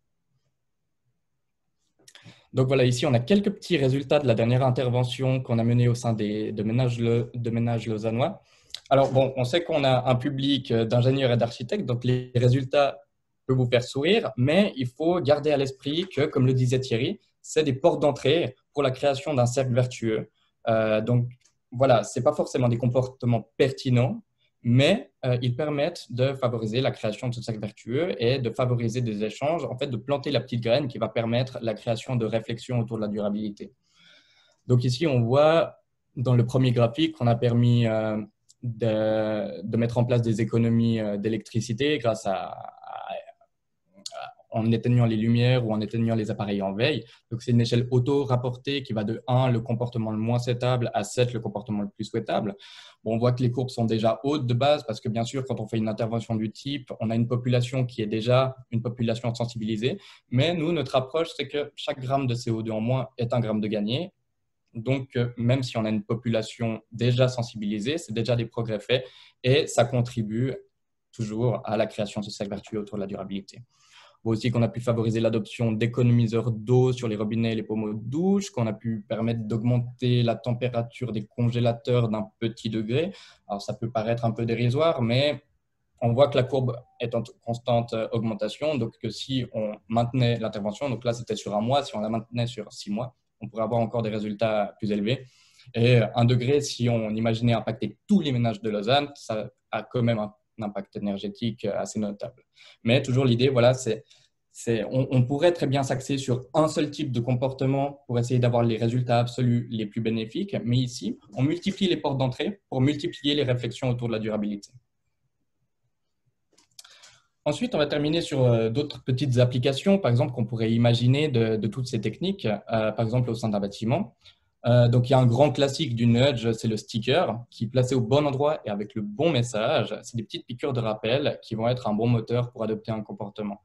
Donc voilà, ici, on a quelques petits résultats de la dernière intervention qu'on a menée au sein de Ménages lausannois. Alors bon, on sait qu'on a un public d'ingénieurs et d'architectes, donc les résultats peuvent vous faire sourire, mais il faut garder à l'esprit que, comme le disait Thierry, c'est des portes d'entrée pour la création d'un cercle vertueux. Donc voilà, ce n'est pas forcément des comportements pertinents, mais ils permettent de favoriser la création de ce cercle vertueux et de favoriser des échanges, en fait, de planter la petite graine qui va permettre la création de réflexions autour de la durabilité. Donc ici, on voit dans le premier graphique qu'on a permis de mettre en place des économies d'électricité grâce en éteignant les lumières ou en éteignant les appareils en veille. Donc, c'est une échelle auto-rapportée qui va de 1, le comportement le moins souhaitable, à 7, le comportement le plus souhaitable. Bon, on voit que les courbes sont déjà hautes de base parce que, bien sûr, quand on fait une intervention du type, on a une population qui est déjà une population sensibilisée. Mais nous, notre approche, c'est que chaque gramme de CO2 en moins est un gramme de gagné. Donc, même si on a une population déjà sensibilisée, c'est déjà des progrès faits et ça contribue toujours à la création de ce cercle vertueux autour de la durabilité. On voit aussi qu'on a pu favoriser l'adoption d'économiseurs d'eau sur les robinets et les pommeaux de douche, qu'on a pu permettre d'augmenter la température des congélateurs d'un petit degré. Alors, ça peut paraître un peu dérisoire, mais on voit que la courbe est en constante augmentation. Donc, que si on maintenait l'intervention, donc là, c'était sur un mois, si on la maintenait sur 6 mois, on pourrait avoir encore des résultats plus élevés. Et 1 degré, si on imaginait impacter tous les ménages de Lausanne, ça a quand même un impact énergétique assez notable. Mais toujours l'idée, voilà, on pourrait très bien s'axer sur un seul type de comportement pour essayer d'avoir les résultats absolus les plus bénéfiques. Mais ici, on multiplie les portes d'entrée pour multiplier les réflexions autour de la durabilité. Ensuite, on va terminer sur d'autres petites applications, par exemple, qu'on pourrait imaginer de toutes ces techniques, par exemple au sein d'un bâtiment. Donc, il y a un grand classique du nudge, c'est le sticker, qui est placé au bon endroit et avec le bon message. C'est des petites piqûres de rappel qui vont être un bon moteur pour adopter un comportement.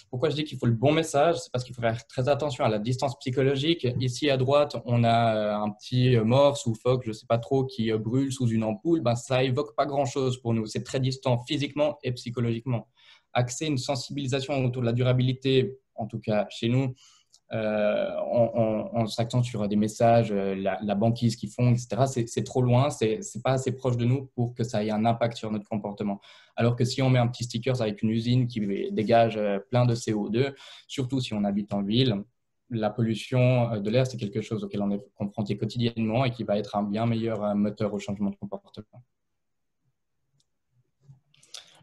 Pourquoi je dis qu'il faut le bon message? C'est parce qu'il faut faire très attention à la distance psychologique. Ici, à droite, on a un petit morse ou phoque, je ne sais pas trop, qui brûle sous une ampoule. Ben, ça évoque pas grand-chose pour nous. C'est très distant physiquement et psychologiquement. Axer une sensibilisation autour de la durabilité, en tout cas chez nous, on s'accentue sur des messages, la banquise qu'ils font, etc. C'est trop loin, c'est pas assez proche de nous pour que ça ait un impact sur notre comportement. Alors que si on met un petit sticker avec une usine qui dégage plein de CO2, surtout si on habite en ville, la pollution de l'air, c'est quelque chose auquel on est confronté quotidiennement et qui va être un bien meilleur moteur au changement de comportement.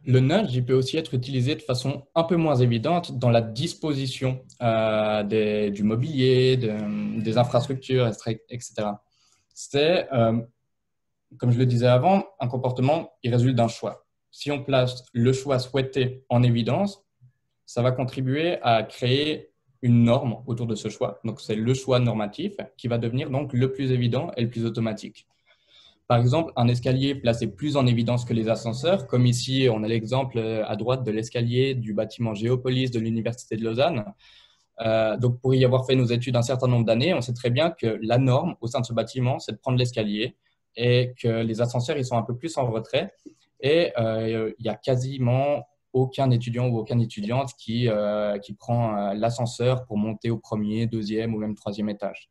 Le nudge, il peut aussi être utilisé de façon un peu moins évidente dans la disposition du mobilier, des infrastructures, etc. C'est, comme je le disais avant, un comportement qui résulte d'un choix. Si on place le choix souhaité en évidence, ça va contribuer à créer une norme autour de ce choix. Donc, c'est le choix normatif qui va devenir donc le plus évident et le plus automatique. Par exemple, un escalier placé plus en évidence que les ascenseurs, comme ici, on a l'exemple à droite de l'escalier du bâtiment Géopolis de l'Université de Lausanne. Donc, pour y avoir fait nos études un certain nombre d'années, on sait très bien que la norme au sein de ce bâtiment, c'est de prendre l'escalier et que les ascenseurs, ils sont un peu plus en retrait. Et il n'y a quasiment aucun étudiant ou aucune étudiante qui prend l'ascenseur pour monter au premier, deuxième ou même troisième étage.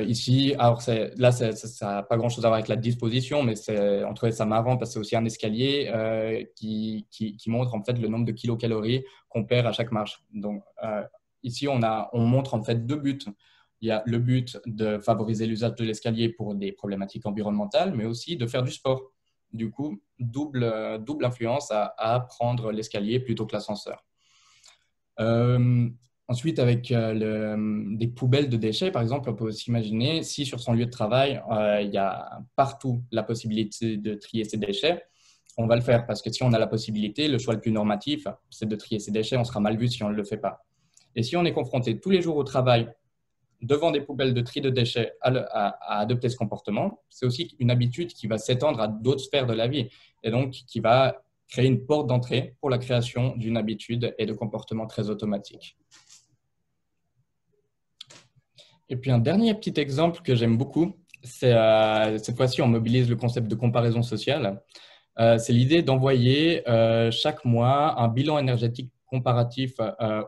Ici, alors là, ça n'a pas grand-chose à voir avec la disposition, mais on trouvait ça marrant parce que c'est aussi un escalier qui montre en fait le nombre de kilocalories qu'on perd à chaque marche. Donc, ici, on montre en fait deux buts. Il y a le but de favoriser l'usage de l'escalier pour des problématiques environnementales, mais aussi de faire du sport. Du coup, double influence à prendre l'escalier plutôt que l'ascenseur. Ensuite, avec des poubelles de déchets, par exemple, on peut aussi imaginer si sur son lieu de travail, il y a partout la possibilité de trier ses déchets, on va le faire parce que si on a la possibilité, le choix le plus normatif, c'est de trier ses déchets, on sera mal vu si on ne le fait pas. Et si on est confronté tous les jours au travail devant des poubelles de tri de déchets à adopter ce comportement, c'est aussi une habitude qui va s'étendre à d'autres sphères de la vie et donc qui va créer une porte d'entrée pour la création d'une habitude et de comportements très automatiques. Et puis un dernier petit exemple que j'aime beaucoup, c'est cette fois-ci on mobilise le concept de comparaison sociale. C'est l'idée d'envoyer chaque mois un bilan énergétique comparatif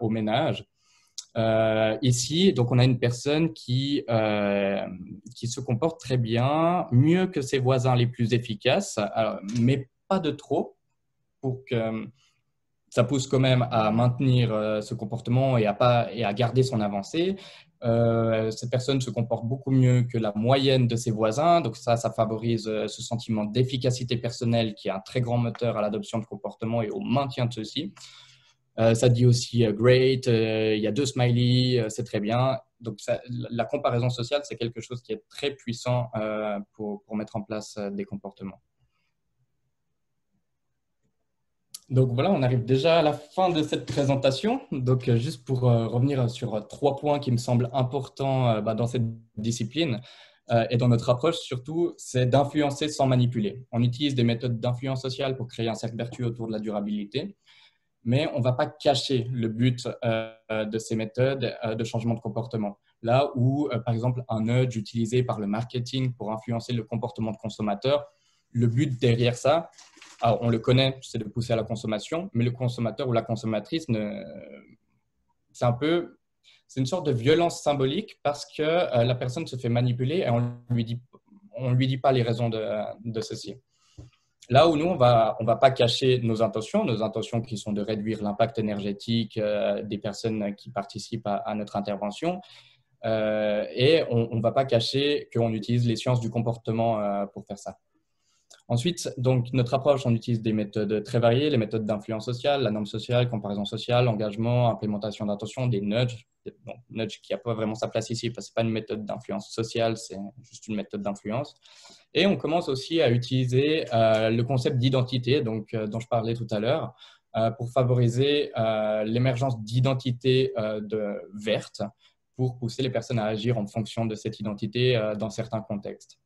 au ménage. Ici, donc on a une personne qui se comporte très bien, mieux que ses voisins les plus efficaces, mais pas de trop, pour que ça pousse quand même à maintenir ce comportement et à garder son avancée. Cette personne se comporte beaucoup mieux que la moyenne de ses voisins, donc ça favorise ce sentiment d'efficacité personnelle qui est un très grand moteur à l'adoption de comportements et au maintien de ceux-ci. Ça dit aussi great, il y a deux smileys, c'est très bien. Donc la comparaison sociale, c'est quelque chose qui est très puissant pour mettre en place des comportements. Donc voilà, on arrive déjà à la fin de cette présentation. Donc juste pour revenir sur 3 points qui me semblent importants dans cette discipline et dans notre approche surtout, c'est d'influencer sans manipuler. On utilise des méthodes d'influence sociale pour créer un cercle vertueux autour de la durabilité, mais on ne va pas cacher le but de ces méthodes de changement de comportement. Là où, par exemple, un nudge utilisé par le marketing pour influencer le comportement de consommateur, le but derrière ça, alors, on le connaît, c'est de pousser à la consommation, mais le consommateur ou la consommatrice, c'est une sorte de violence symbolique parce que la personne se fait manipuler et on lui dit pas les raisons de ceci. Là où nous, on va pas cacher nos intentions qui sont de réduire l'impact énergétique des personnes qui participent à notre intervention. Et on va pas cacher qu'on utilise les sciences du comportement pour faire ça. Ensuite, donc, notre approche, on utilise des méthodes très variées, les méthodes d'influence sociale, la norme sociale, comparaison sociale, engagement, implémentation d'intention, des nudges. Bon, nudge qui n'a pas vraiment sa place ici parce que ce n'est pas une méthode d'influence sociale, c'est juste une méthode d'influence. Et on commence aussi à utiliser le concept d'identité, dont je parlais tout à l'heure, pour favoriser l'émergence d'identités vertes pour pousser les personnes à agir en fonction de cette identité dans certains contextes.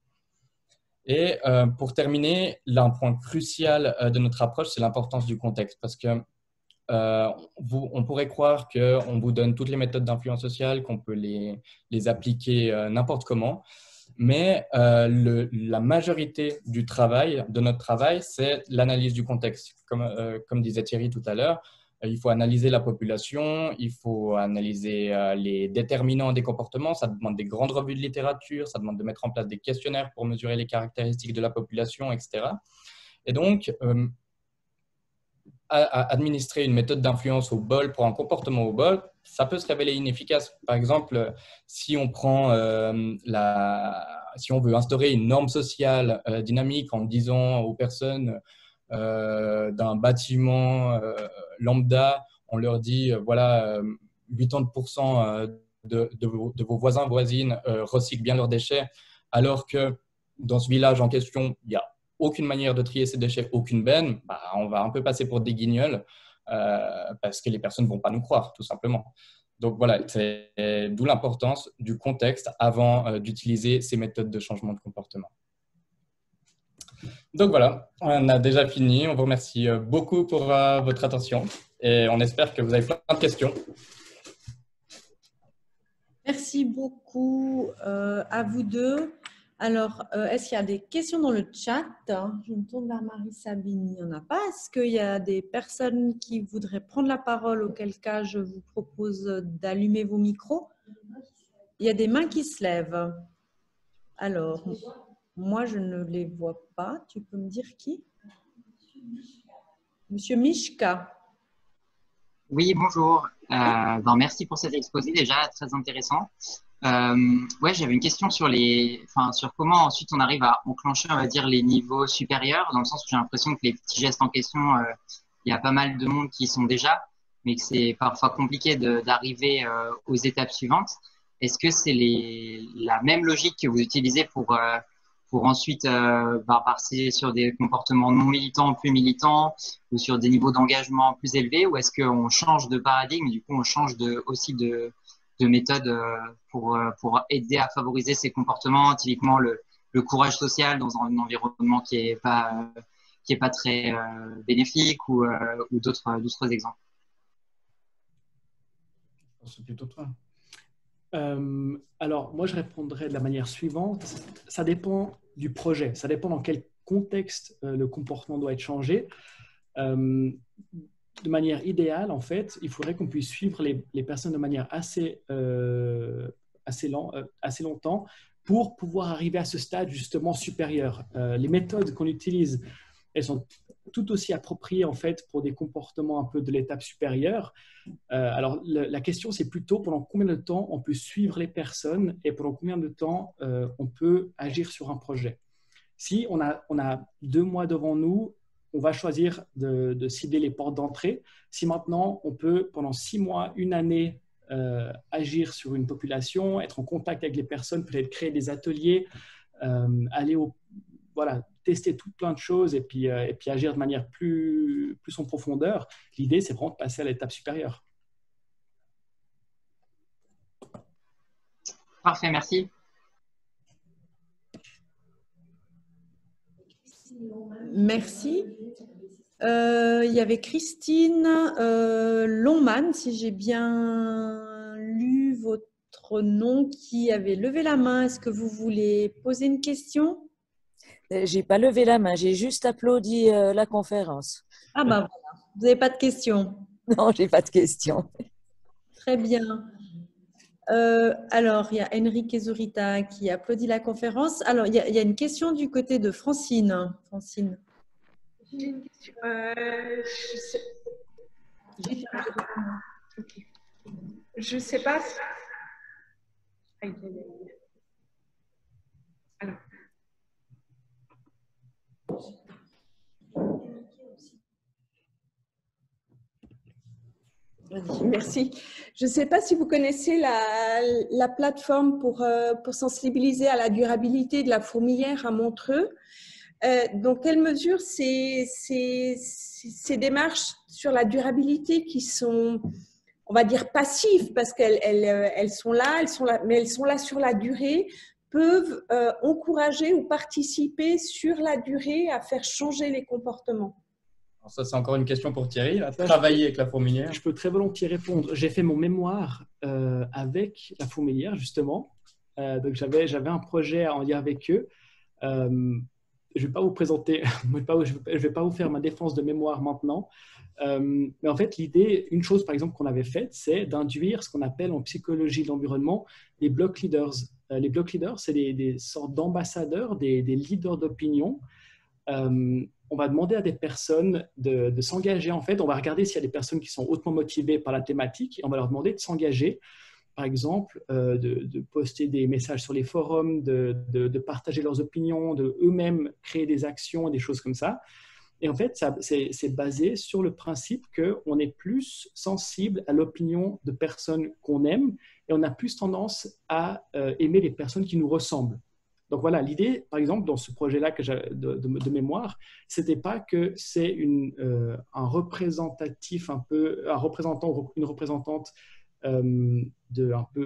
Et pour terminer, là, un point crucial de notre approche, c'est l'importance du contexte. Parce que on pourrait croire qu'on vous donne toutes les méthodes d'influence sociale, qu'on peut les appliquer n'importe comment. Mais la majorité de notre travail, c'est l'analyse du contexte. Comme disait Thierry tout à l'heure, il faut analyser la population, il faut analyser les déterminants des comportements. Ça demande des grandes revues de littérature, ça demande de mettre en place des questionnaires pour mesurer les caractéristiques de la population, etc. Et donc, administrer une méthode d'influence au bol pour un comportement au bol, ça peut se révéler inefficace. Par exemple, si on veut instaurer une norme sociale dynamique en disant aux personnes d'un bâtiment lambda, on leur dit voilà, 80% de vos voisins, voisines recyclent bien leurs déchets, alors que dans ce village en question, il y a aucune manière de trier ces déchets, aucune benne, on va un peu passer pour des guignols parce que les personnes ne vont pas nous croire, tout simplement. Donc voilà, c'est d'où l'importance du contexte avant d'utiliser ces méthodes de changement de comportement. Donc voilà, on a déjà fini. On vous remercie beaucoup pour votre attention et on espère que vous avez plein de questions. Merci beaucoup à vous deux. Alors, est-ce qu'il y a des questions dans le chat? Je me tourne vers Marie-Sabine. Il n'y en a pas. Est-ce qu'il y a des personnes qui voudraient prendre la parole, auquel cas je vous propose d'allumer vos micros? Il y a des mains qui se lèvent. Alors, moi, je ne les vois pas. Tu peux me dire qui? Monsieur Mishka. Oui, bonjour. Merci pour cet exposé, déjà très intéressant. Ouais, j'avais une question sur comment ensuite on arrive à enclencher, on va dire, les niveaux supérieurs, dans le sens où j'ai l'impression que les petits gestes en question, il y a pas mal de monde qui y sont déjà, mais que c'est parfois compliqué d'arriver aux étapes suivantes. Est-ce que c'est la même logique que vous utilisez pour ensuite passer sur des comportements non militants, plus militants, ou sur des niveaux d'engagement plus élevés, ou est-ce qu'on change de paradigme, du coup on change aussi de méthode pour aider à favoriser ces comportements, typiquement le courage social dans un environnement qui est pas très bénéfique, ou d'autres exemples? C'est plutôt toi. Alors, moi, je répondrais de la manière suivante. Ça dépend du projet. Ça dépend dans quel contexte le comportement doit être changé. De manière idéale, en fait, il faudrait qu'on puisse suivre les personnes de manière assez longtemps pour pouvoir arriver à ce stade justement supérieur. Les méthodes qu'on utilise, elles sont tout aussi appropriées en fait pour des comportements un peu de l'étape supérieure. Alors, la question, c'est plutôt pendant combien de temps on peut suivre les personnes et pendant combien de temps on peut agir sur un projet. Si on a 2 mois devant nous, on va choisir de cibler les portes d'entrée. Si maintenant, on peut, pendant 6 mois, 1 année, agir sur une population, être en contact avec les personnes, peut-être créer des ateliers, tester tout plein de choses et puis agir de manière plus en profondeur. L'idée, c'est vraiment de passer à l'étape supérieure. Parfait, merci. Merci. Il y avait Christine Longman, si j'ai bien lu votre nom, qui avait levé la main. Est-ce que vous voulez poser une question? J'ai pas levé la main, j'ai juste applaudi la conférence. Ah ben voilà, vous n'avez pas de question? Non, j'ai pas de question. Très bien. Alors, il y a Enrique Zurita qui applaudit la conférence. Alors, il y a une question du côté de Francine. Francine. J'ai une question. Je sais pas. Alors. Merci. Je ne sais pas si vous connaissez la plateforme pour sensibiliser à la durabilité de la fourmilière à Montreux. Dans quelle mesure ces démarches sur la durabilité qui sont, on va dire, passives, parce qu'elles sont là, mais elles sont là sur la durée, peuvent encourager ou participer sur la durée à faire changer les comportements? Ça, c'est encore une question pour Thierry. Travailler avec la fourmilière. Je peux très volontiers répondre. J'ai fait mon mémoire avec la fourmilière, justement. Donc, j'avais un projet en lien avec eux. Je ne vais pas vous présenter, je vais pas vous faire ma défense de mémoire maintenant. Mais en fait, l'idée, une chose par exemple qu'on avait faite, c'est d'induire ce qu'on appelle en psychologie de l'environnement les block leaders. Les block leaders, c'est des sortes d'ambassadeurs, des leaders d'opinion. On va demander à des personnes de s'engager. En fait, on va regarder s'il y a des personnes qui sont hautement motivées par la thématique et on va leur demander de s'engager. Par exemple, de poster des messages sur les forums, de partager leurs opinions, de eux-mêmes créer des actions, des choses comme ça. Et en fait, c'est basé sur le principe qu'on est plus sensible à l'opinion de personnes qu'on aime et on a plus tendance à aimer les personnes qui nous ressemblent. Donc voilà, l'idée, par exemple, dans ce projet-là de mémoire, c'était pas que c'est un représentatif un représentant, une représentante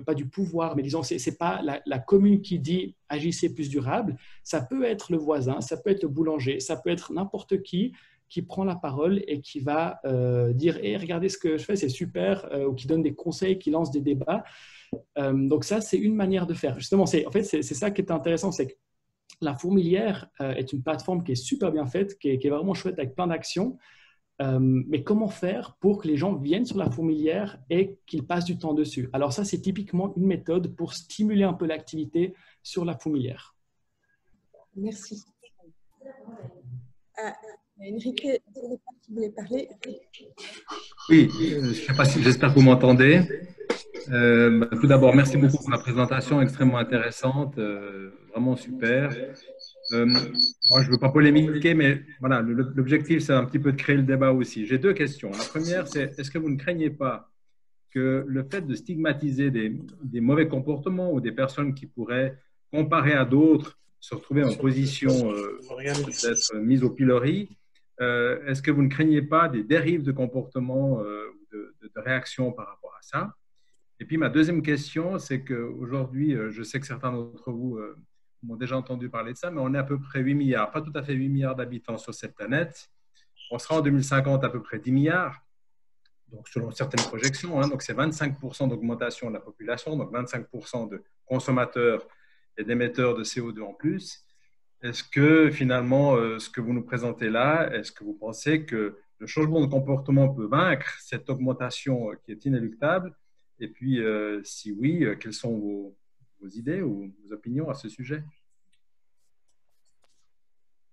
pas du pouvoir, mais disons, c'est pas la commune qui dit agissez plus durable. Ça peut être le voisin, ça peut être le boulanger, ça peut être n'importe qui prend la parole et qui va dire hey, regardez ce que je fais, c'est super, ou qui donne des conseils, qui lance des débats. Donc ça, c'est une manière de faire. Justement, en fait, c'est ça qui est intéressant, c'est que la Fourmilière est une plateforme qui est super bien faite, qui est vraiment chouette avec plein d'actions. Mais comment faire pour que les gens viennent sur la Fourmilière et qu'ils passent du temps dessus? Alors ça, c'est typiquement une méthode pour stimuler un peu l'activité sur la Fourmilière. Merci. Enrique, tu voulais parler? Oui, j'espère que vous m'entendez. Tout d'abord, merci beaucoup pour la présentation extrêmement intéressante, vraiment super. Moi, je ne veux pas polémiquer, mais voilà, l'objectif, c'est un petit peu de créer le débat aussi. J'ai deux questions. La première, c'est est-ce que vous ne craignez pas que le fait de stigmatiser des mauvais comportements ou des personnes qui pourraient, comparées à d'autres, se retrouver en position peut-être mise au pilori, est-ce que vous ne craignez pas des dérives de comportement, de réaction par rapport à ça? Et puis, ma deuxième question, c'est qu'aujourd'hui, je sais que certains d'entre vous m'ont déjà entendu parler de ça, mais on est à peu près 8 milliards, pas tout à fait 8 milliards d'habitants sur cette planète. On sera en 2050 à peu près 10 milliards, donc selon certaines projections. Donc, c'est 25% d'augmentation de la population, donc 25% de consommateurs et d'émetteurs de CO2 en plus. Est-ce que finalement, ce que vous nous présentez là, est-ce que vous pensez que le changement de comportement peut vaincre cette augmentation qui est inéluctable? Et puis, si oui, quelles sont vos idées ou vos opinions à ce sujet?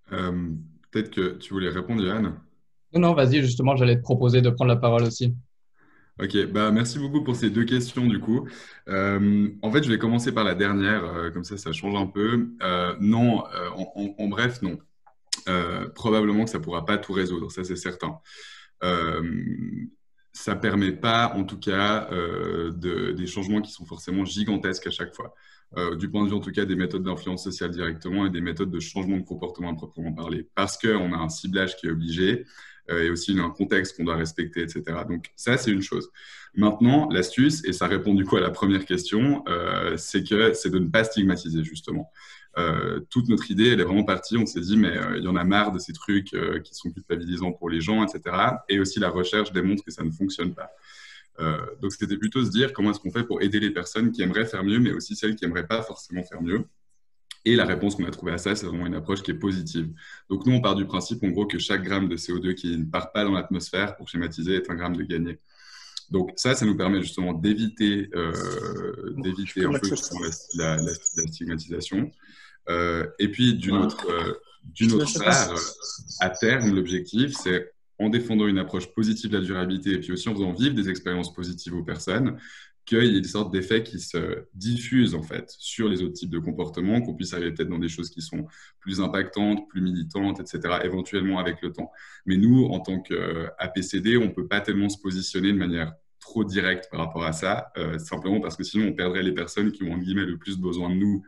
Peut-être que tu voulais répondre, Johan? Non, vas-y, justement, j'allais te proposer de prendre la parole aussi. Ok, merci beaucoup pour ces deux questions du coup. En fait, je vais commencer par la dernière, comme ça change un peu. Non, en bref, non. Probablement que ça ne pourra pas tout résoudre, ça c'est certain. Ça ne permet pas, en tout cas, des changements qui sont forcément gigantesques à chaque fois. Du point de vue, en tout cas, des méthodes d'influence sociale directement et des méthodes de changement de comportement à proprement parler. Parce qu'on a un ciblage qui est obligé et aussi un contexte qu'on doit respecter, etc. Donc, ça, c'est une chose. Maintenant, l'astuce, et ça répond du coup à la première question, c'est de ne pas stigmatiser, justement. Toute notre idée, elle est vraiment partie. On s'est dit, mais il y en a marre de ces trucs qui sont culpabilisants pour les gens, etc. Et aussi, la recherche démontre que ça ne fonctionne pas. Donc, c'était plutôt se dire comment est-ce qu'on fait pour aider les personnes qui aimeraient faire mieux, mais aussi celles qui n'aimeraient pas forcément faire mieux. Et la réponse qu'on a trouvée à ça, c'est vraiment une approche qui est positive. Donc, nous, on part du principe, en gros, que chaque gramme de CO2 qui ne part pas dans l'atmosphère, pour schématiser, est un gramme de gagné. Donc, ça nous permet justement d'éviter un peu la stigmatisation. Et puis, d'une autre part, à terme, l'objectif, c'est en défendant une approche positive de la durabilité et puis aussi en faisant vivre des expériences positives aux personnes, qu'il y ait des sortes d'effets qui se diffusent en fait sur les autres types de comportements, qu'on puisse arriver peut-être dans des choses qui sont plus impactantes, plus militantes, etc., éventuellement avec le temps. Mais nous, en tant qu'APCD, on ne peut pas tellement se positionner de manière trop directe par rapport à ça, simplement parce que sinon on perdrait les personnes qui ont en guillemets le plus besoin de nous,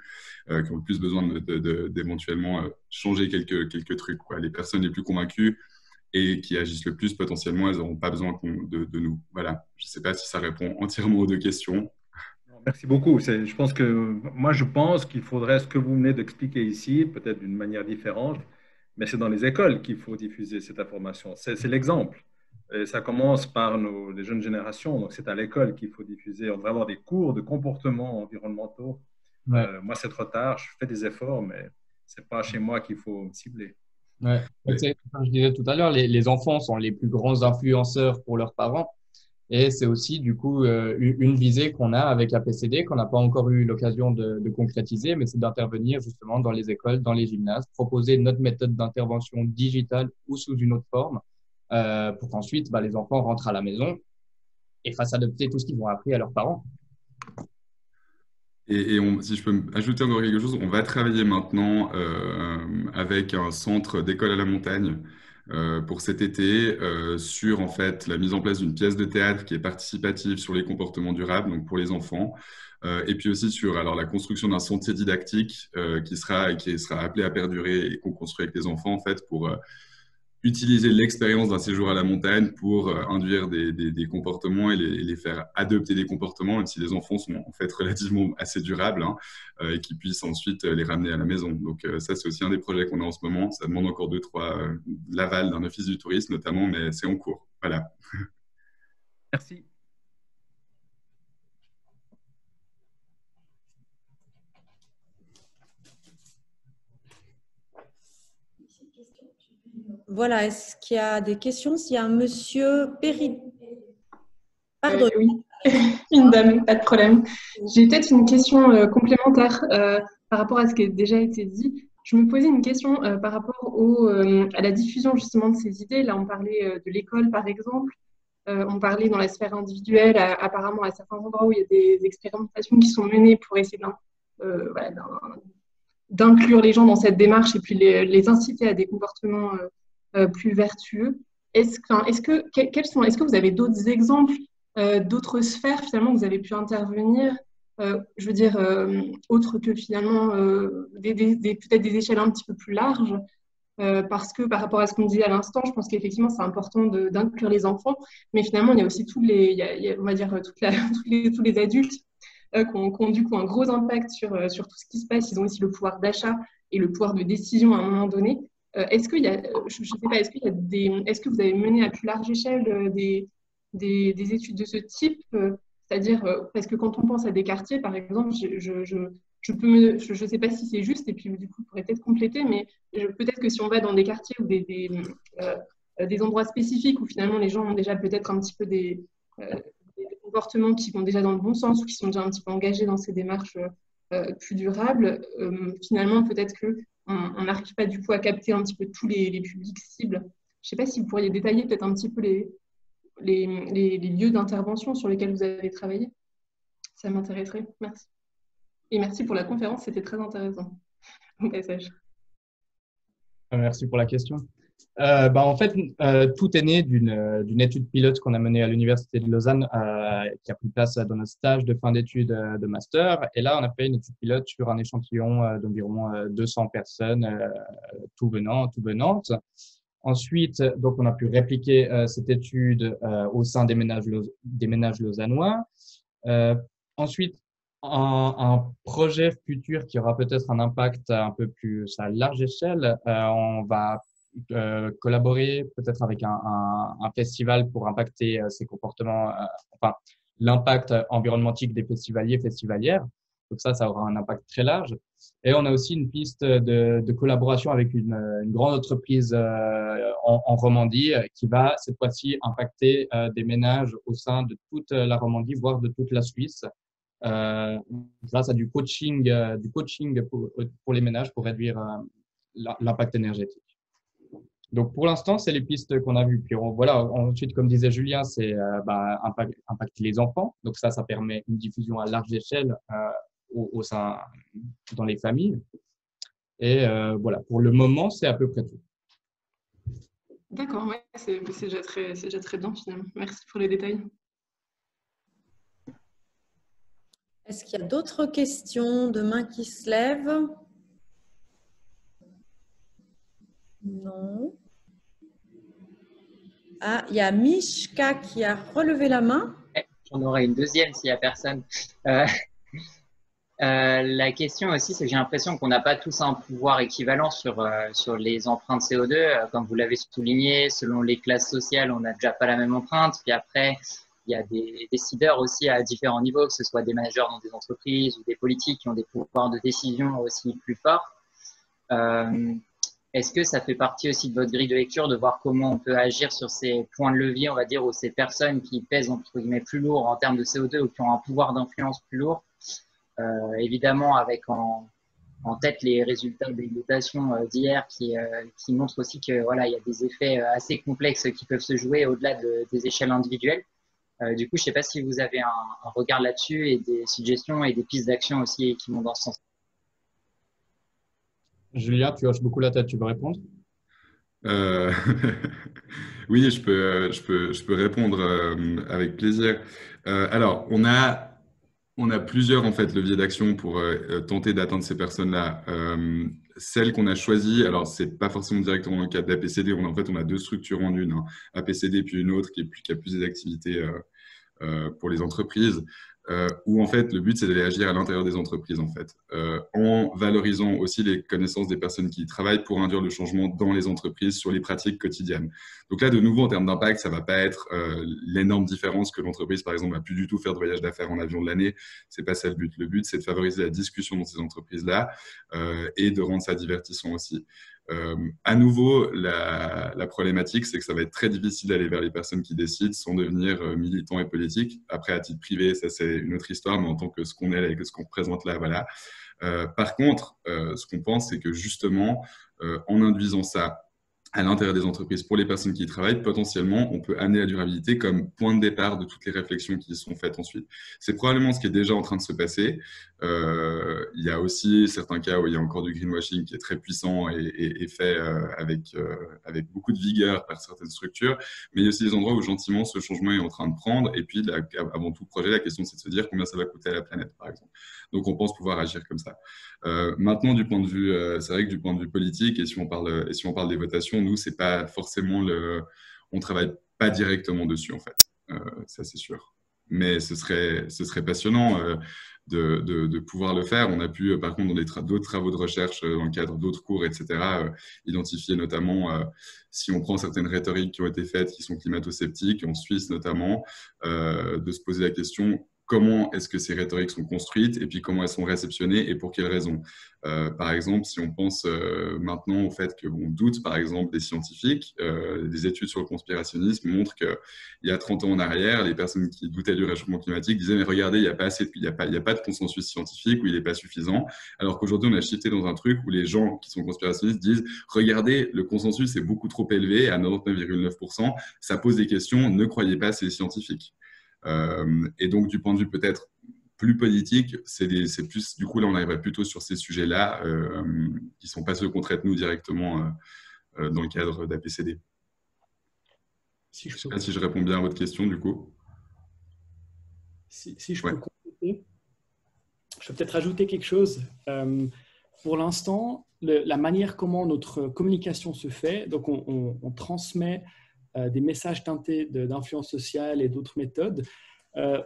qui ont le plus besoin d'éventuellement changer quelques trucs, quoi. Les personnes les plus convaincues et qui agissent le plus, potentiellement, elles n'auront pas besoin de nous. Voilà. Je ne sais pas si ça répond entièrement aux deux questions. Merci beaucoup. Je pense qu'il faudrait ce que vous venez d'expliquer ici, peut-être d'une manière différente, mais c'est dans les écoles qu'il faut diffuser cette information. C'est l'exemple. Et ça commence par les jeunes générations, donc c'est à l'école qu'il faut diffuser. On devrait avoir des cours de comportement environnementaux. Ouais. Moi, c'est trop tard, je fais des efforts, mais ce n'est pas chez moi qu'il faut me cibler. Ouais. Comme je disais tout à l'heure, les enfants sont les plus grands influenceurs pour leurs parents. Et c'est aussi du coup une visée qu'on a avec APCD, qu'on n'a pas encore eu l'occasion de concrétiser, mais c'est d'intervenir justement dans les écoles, dans les gymnases, proposer notre méthode d'intervention digitale ou sous une autre forme, pour qu'ensuite les enfants rentrent à la maison et fassent adopter tout ce qu'ils ont appris à leurs parents. Et si je peux ajouter encore quelque chose, on va travailler maintenant avec un centre d'école à la montagne pour cet été sur en fait la mise en place d'une pièce de théâtre qui est participative sur les comportements durables, donc pour les enfants, et puis aussi sur la construction d'un sentier didactique qui sera appelé à perdurer et qu'on construit avec les enfants en fait pour utiliser l'expérience d'un séjour à la montagne pour induire des comportements et les faire adopter des comportements, même si les enfants sont en fait relativement assez durables, et qui puissent ensuite les ramener à la maison. Donc ça, c'est aussi un des projets qu'on a en ce moment. Ça demande encore 2-3 l'aval d'un office du tourisme notamment, mais c'est en cours. Voilà. Merci. Voilà, est-ce qu'il y a des questions? S'il y a un monsieur Péri... Pardon. Oui, une dame, pas de problème. J'ai peut-être une question complémentaire par rapport à ce qui a déjà été dit. Je me posais une question par rapport à la diffusion justement de ces idées. Là, on parlait de l'école, par exemple. On parlait dans la sphère individuelle, apparemment à certains endroits où il y a des expérimentations qui sont menées pour essayer d'inclure les gens dans cette démarche et puis les inciter à des comportements plus vertueux. Est-ce que vous avez d'autres exemples, d'autres sphères finalement où vous avez pu intervenir, je veux dire, autres que finalement peut-être des échelles un petit peu plus larges, parce que par rapport à ce qu'on disait à l'instant, je pense qu'effectivement c'est important d'inclure les enfants, mais finalement il y a aussi on va dire tous les adultes qui ont du coup un gros impact sur tout ce qui se passe. Ils ont aussi le pouvoir d'achat et le pouvoir de décision à un moment donné. Est-ce qu'il y a, je sais pas, est-ce que vous avez mené à plus large échelle des études de ce type, c'est-à-dire parce que quand on pense à des quartiers, par exemple, je sais pas si c'est juste, et puis du coup, vous pourrez peut-être compléter, mais peut-être que si on va dans des quartiers ou des endroits spécifiques où finalement les gens ont déjà peut-être un petit peu des comportements qui vont déjà dans le bon sens ou qui sont déjà un petit peu engagés dans ces démarches plus durables, finalement, peut-être qu'on n'arrive pas du coup à capter un petit peu tous les publics cibles. Je ne sais pas si vous pourriez détailler peut-être un petit peu les lieux d'intervention sur lesquels vous avez travaillé. Ça m'intéresserait. Merci. Et merci pour la conférence, c'était très intéressant au passage. Merci pour la question. En fait, tout est né d'une étude pilote qu'on a menée à l'Université de Lausanne, qui a pris place dans notre stage de fin d'études de master. Et là, on a fait une étude pilote sur un échantillon d'environ 200 personnes, tout venantes. Ensuite, donc, on a pu répliquer cette étude au sein des ménages lausannois. Ensuite, un projet futur qui aura peut-être un impact un peu plus à large échelle, on va collaborer peut-être avec un festival pour impacter ces comportements, l'impact environnemental des festivaliers et festivalières. Donc ça aura un impact très large. Et on a aussi une piste de collaboration avec une grande entreprise en Romandie qui va cette fois-ci impacter des ménages au sein de toute la Romandie, voire de toute la Suisse, grâce à du coaching pour les ménages pour réduire l'impact énergétique. Donc, pour l'instant, c'est les pistes qu'on a vues. Puis ensuite, comme disait Julien, c'est impacter les enfants. Donc, ça permet une diffusion à large échelle au sein, dans les familles. Et voilà, pour le moment, c'est à peu près tout. D'accord, ouais, c'est déjà très bien finalement. Merci pour les détails. Est-ce qu'il y a d'autres questions de mains qui se lèvent? Non. Ah, il y a Mishka qui a relevé la main. J'en aurai une deuxième s'il n'y a personne. La question aussi, c'est que j'ai l'impression qu'on n'a pas tous un pouvoir équivalent sur les empreintes CO2. Comme vous l'avez souligné, selon les classes sociales, on n'a déjà pas la même empreinte. Puis après, il y a des décideurs aussi à différents niveaux, que ce soit des managers dans des entreprises ou des politiques qui ont des pouvoirs de décision aussi plus forts. Est-ce que ça fait partie aussi de votre grille de lecture de voir comment on peut agir sur ces points de levier, on va dire, ou ces personnes qui pèsent entre guillemets plus lourd en termes de CO2 ou qui ont un pouvoir d'influence plus lourd? Évidemment, avec en tête les résultats des votations d'hier qui montrent aussi que voilà, il y a des effets assez complexes qui peuvent se jouer au-delà des échelles individuelles. Du coup, je ne sais pas si vous avez un regard là-dessus et des suggestions et des pistes d'action aussi qui vont dans ce sens. Julia, tu hoches beaucoup la tête, tu veux répondre? Oui, je peux répondre avec plaisir. Alors, on a plusieurs en fait leviers d'action pour tenter d'atteindre ces personnes-là. Celle qu'on a choisie, alors c'est pas forcément directement le cas d'APCD. En fait, on a deux structures en une, hein. APCD puis une autre qui a plus des activités pour les entreprises. Où en fait le but c'est d'aller agir à l'intérieur des entreprises en fait, en valorisant aussi les connaissances des personnes qui travaillent pour induire le changement dans les entreprises sur les pratiques quotidiennes. Donc là de nouveau en termes d'impact, ça va pas être l'énorme différence que l'entreprise par exemple va plus du tout faire de voyage d'affaires en avion de l'année, c'est pas ça le but. Le but c'est de favoriser la discussion dans ces entreprises là et de rendre ça divertissant aussi. À nouveau, la problématique, c'est que ça va être très difficile d'aller vers les personnes qui décident sans devenir militants et politiques. Après, à titre privé, ça c'est une autre histoire, mais en tant que ce qu'on est et que ce qu'on représente là, voilà. Par contre, ce qu'on pense, c'est que justement, en induisant ça à l'intérieur des entreprises pour les personnes qui y travaillent, potentiellement, on peut amener la durabilité comme point de départ de toutes les réflexions qui sont faites ensuite. C'est probablement ce qui est déjà en train de se passer. Il y a aussi certains cas où il y a encore du greenwashing qui est très puissant et fait avec beaucoup de vigueur par certaines structures, mais il y a aussi des endroits où gentiment ce changement est en train de prendre. Et puis, avant tout projet, la question c'est de se dire combien ça va coûter à la planète, par exemple. Donc, on pense pouvoir agir comme ça. Maintenant, du point de vue, c'est vrai que du point de vue politique, et si on parle des votations, nous, c'est pas forcément on travaille pas directement dessus en fait, ça c'est sûr. Mais ce serait passionnant de pouvoir le faire. On a pu, par contre, dans d'autres travaux de recherche, dans le cadre d'autres cours, etc., identifier notamment, si on prend certaines rhétoriques qui ont été faites, qui sont climato-sceptiques, en Suisse notamment, de se poser la question comment est-ce que ces rhétoriques sont construites et puis comment elles sont réceptionnées et pour quelles raisons. Par exemple, si on pense maintenant au fait qu'on doute, par exemple, des scientifiques, des études sur le conspirationnisme montrent qu'il y a 30 ans en arrière, les personnes qui doutaient du réchauffement climatique disaient « mais regardez, il n'y a pas de consensus scientifique ou il n'est pas suffisant », alors qu'aujourd'hui, on a shifté dans un truc où les gens qui sont conspirationnistes disent « regardez, le consensus est beaucoup trop élevé, à 99,9%, ça pose des questions, ne croyez pas, c'est les scientifiques ». Et donc, du point de vue peut-être plus politique, c'est plus, du coup, là, on arriverait plutôt sur ces sujets-là qui ne sont pas ceux qu'on traite nous directement dans le cadre d'APCD. Je ne sais pas si je réponds bien à votre question, du coup. Si je peux compléter, je peux peut-être rajouter quelque chose. Pour l'instant, la manière comment notre communication se fait, donc on transmet des messages teintés d'influence sociale et d'autres méthodes,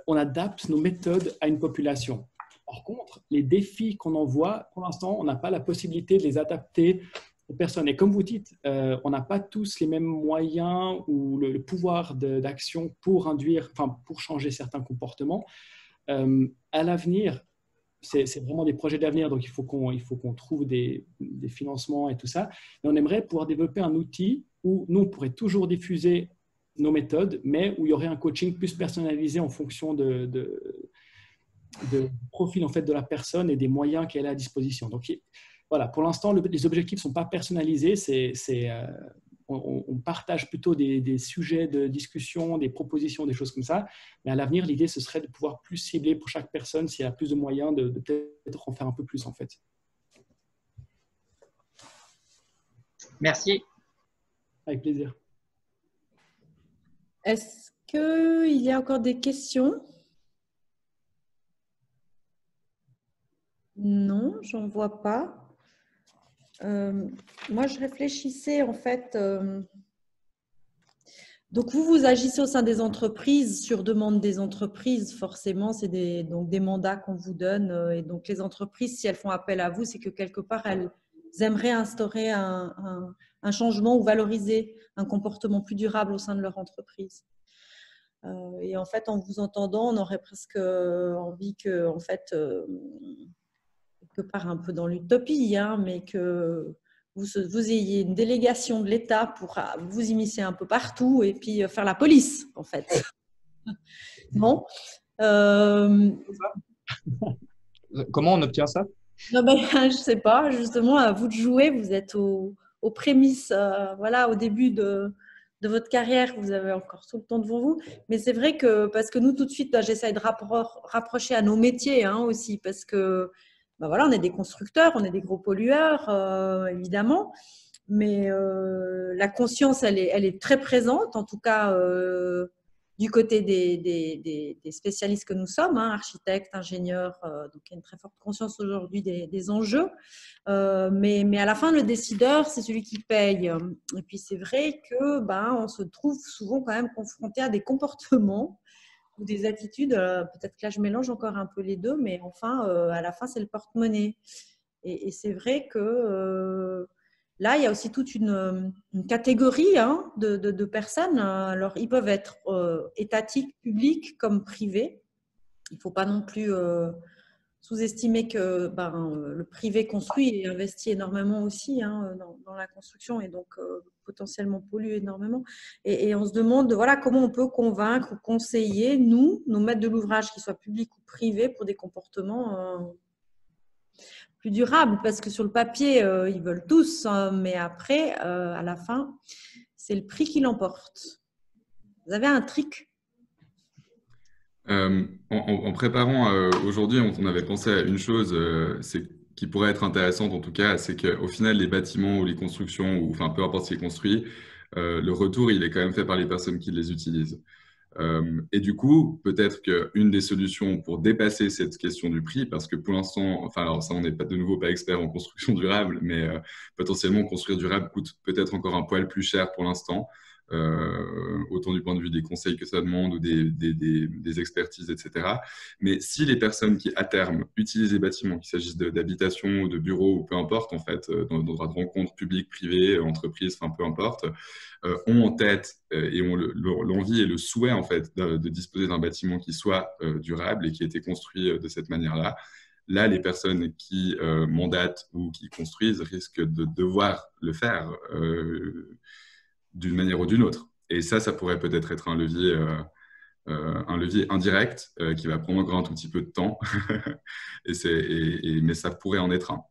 on adapte nos méthodes à une population. Par contre, les défis qu'on envoie, pour l'instant, on n'a pas la possibilité de les adapter aux personnes. Et comme vous dites, on n'a pas tous les mêmes moyens ou le pouvoir d'action pour pour changer certains comportements. À l'avenir, c'est vraiment des projets d'avenir, donc il faut qu'on trouve des financements et tout ça. Et on aimerait pouvoir développer un outil où nous, on pourrait toujours diffuser nos méthodes, mais où il y aurait un coaching plus personnalisé en fonction de profil en fait, de la personne et des moyens qu'elle a à disposition. Donc voilà, pour l'instant, les objectifs ne sont pas personnalisés, on partage plutôt des sujets de discussion, des propositions, des choses comme ça. Mais à l'avenir, l'idée, ce serait de pouvoir plus cibler pour chaque personne s'il y a plus de moyens de peut-être en faire un peu plus, en fait. Merci. Avec plaisir. Est-ce qu'il y a encore des questions? Non, j'en vois pas. Moi, je réfléchissais en fait. Donc, vous agissez au sein des entreprises, sur demande des entreprises, forcément, c'est donc des mandats qu'on vous donne. Et donc, les entreprises, si elles font appel à vous, c'est que quelque part, elles aimeraient instaurer un changement ou valoriser un comportement plus durable au sein de leur entreprise. Et en fait, en vous entendant, on aurait presque envie que, en fait, quelque part un peu dans l'utopie, hein, mais que vous ayez une délégation de l'État pour vous immiscer un peu partout et puis faire la police, en fait. Bon. Comment on obtient ça? Non, ben, je ne sais pas. Justement, à vous de jouer. Vous êtes aux prémices, voilà, au début de votre carrière. Vous avez encore tout le temps devant vous. Mais c'est vrai que, parce que nous, tout de suite, j'essaie de rapprocher à nos métiers, hein, aussi, parce que ben voilà, on est des constructeurs, on est des gros pollueurs, évidemment, mais la conscience, elle est très présente, en tout cas du côté des spécialistes que nous sommes, hein, architectes, ingénieurs, donc il y a une très forte conscience aujourd'hui des enjeux, mais à la fin, le décideur, c'est celui qui paye. Et puis c'est vrai que on se trouve souvent quand même confronté à des comportements ou des attitudes, peut-être que là je mélange encore un peu les deux, mais enfin, à la fin, c'est le porte-monnaie. Et c'est vrai que là, il y a aussi toute une catégorie, hein, de personnes. Alors, ils peuvent être étatiques, publics comme privés. Il ne faut pas non plus sous-estimer que le privé construit et investit énormément aussi, hein, dans la construction et donc potentiellement pollue énormément. Et on se demande voilà, comment on peut convaincre ou conseiller, nous, nos maîtres de l'ouvrage, qu'ils soient publics ou privés, pour des comportements plus durables. Parce que sur le papier, ils veulent tous, hein, mais après, à la fin, c'est le prix qui l'emporte. Vous avez un trick? En préparant aujourd'hui, on avait pensé à une chose qui pourrait être intéressante en tout cas, c'est qu'au final, les bâtiments ou les constructions, ou enfin peu importe ce qui est construit, le retour, il est quand même fait par les personnes qui les utilisent. Et du coup, peut-être qu'une des solutions pour dépasser cette question du prix, parce que pour l'instant, enfin alors ça, on n'est pas de nouveau pas expert en construction durable, mais potentiellement construire durable coûte peut-être encore un poil plus cher pour l'instant. Autant du point de vue des conseils que ça demande ou des expertises, etc. Mais si les personnes qui, à terme, utilisent les bâtiments, qu'il s'agisse d'habitation ou de bureaux ou peu importe, en fait, dans le droit de rencontre public, privé, entreprise, enfin peu importe, ont en tête et ont l'envie et le souhait, en fait, de disposer d'un bâtiment qui soit durable et qui a été construit de cette manière-là, là, les personnes qui mandatent ou qui construisent risquent de devoir le faire d'une manière ou d'une autre. Et ça pourrait peut-être être un levier indirect qui va prendre encore un tout petit peu de temps, mais ça pourrait en être un.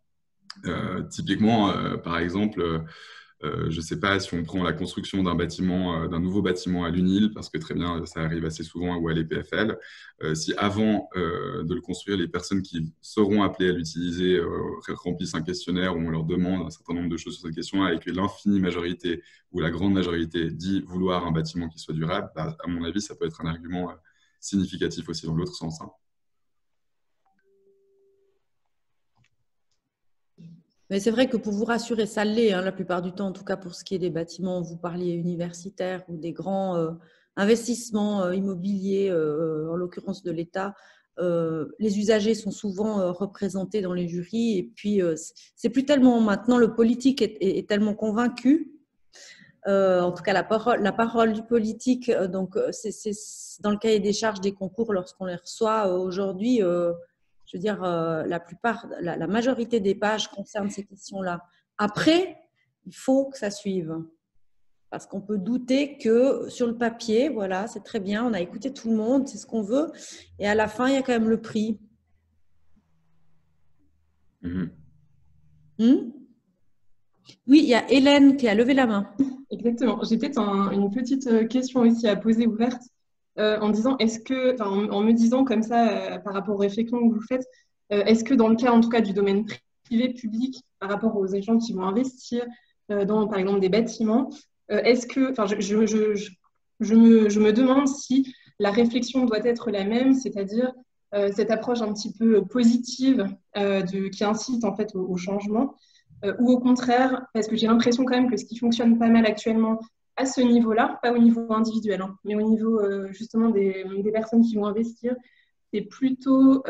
Typiquement, par exemple, je ne sais pas si on prend la construction d'un bâtiment, d'un nouveau bâtiment à l'UNIL, parce que très bien, ça arrive assez souvent, ou à l'EPFL. Si avant de le construire, les personnes qui seront appelées à l'utiliser remplissent un questionnaire où on leur demande un certain nombre de choses sur cette question-là, et que l'infinie majorité ou la grande majorité dit vouloir un bâtiment qui soit durable, à mon avis, ça peut être un argument significatif aussi dans l'autre sens. Hein. Mais c'est vrai que pour vous rassurer, ça l'est, hein, la plupart du temps, en tout cas pour ce qui est des bâtiments, vous parliez universitaires ou des grands investissements immobiliers, en l'occurrence de l'État, les usagers sont souvent représentés dans les jurys et puis c'est plus tellement maintenant, le politique est tellement convaincu, en tout cas la parole du politique, donc c'est dans le cahier des charges des concours lorsqu'on les reçoit aujourd'hui. Je veux dire, la majorité des pages concernent ces questions-là. Après, il faut que ça suive. Parce qu'on peut douter que sur le papier, voilà, c'est très bien, on a écouté tout le monde, c'est ce qu'on veut. Et à la fin, il y a quand même le prix. Oui, il y a Hélène qui a levé la main. Exactement. J'ai peut-être une petite question aussi à poser ouverte. En me disant comme ça, par rapport aux réflexions que vous faites, est-ce que dans le cas, en tout cas, du domaine privé, public, par rapport aux gens qui vont investir dans, par exemple, des bâtiments, est-ce que, je me demande si la réflexion doit être la même, c'est-à-dire cette approche un petit peu positive qui incite en fait au changement, ou au contraire, parce que j'ai l'impression quand même que ce qui fonctionne pas mal actuellement, à ce niveau-là, pas au niveau individuel, hein, mais au niveau justement des personnes qui vont investir, c'est plutôt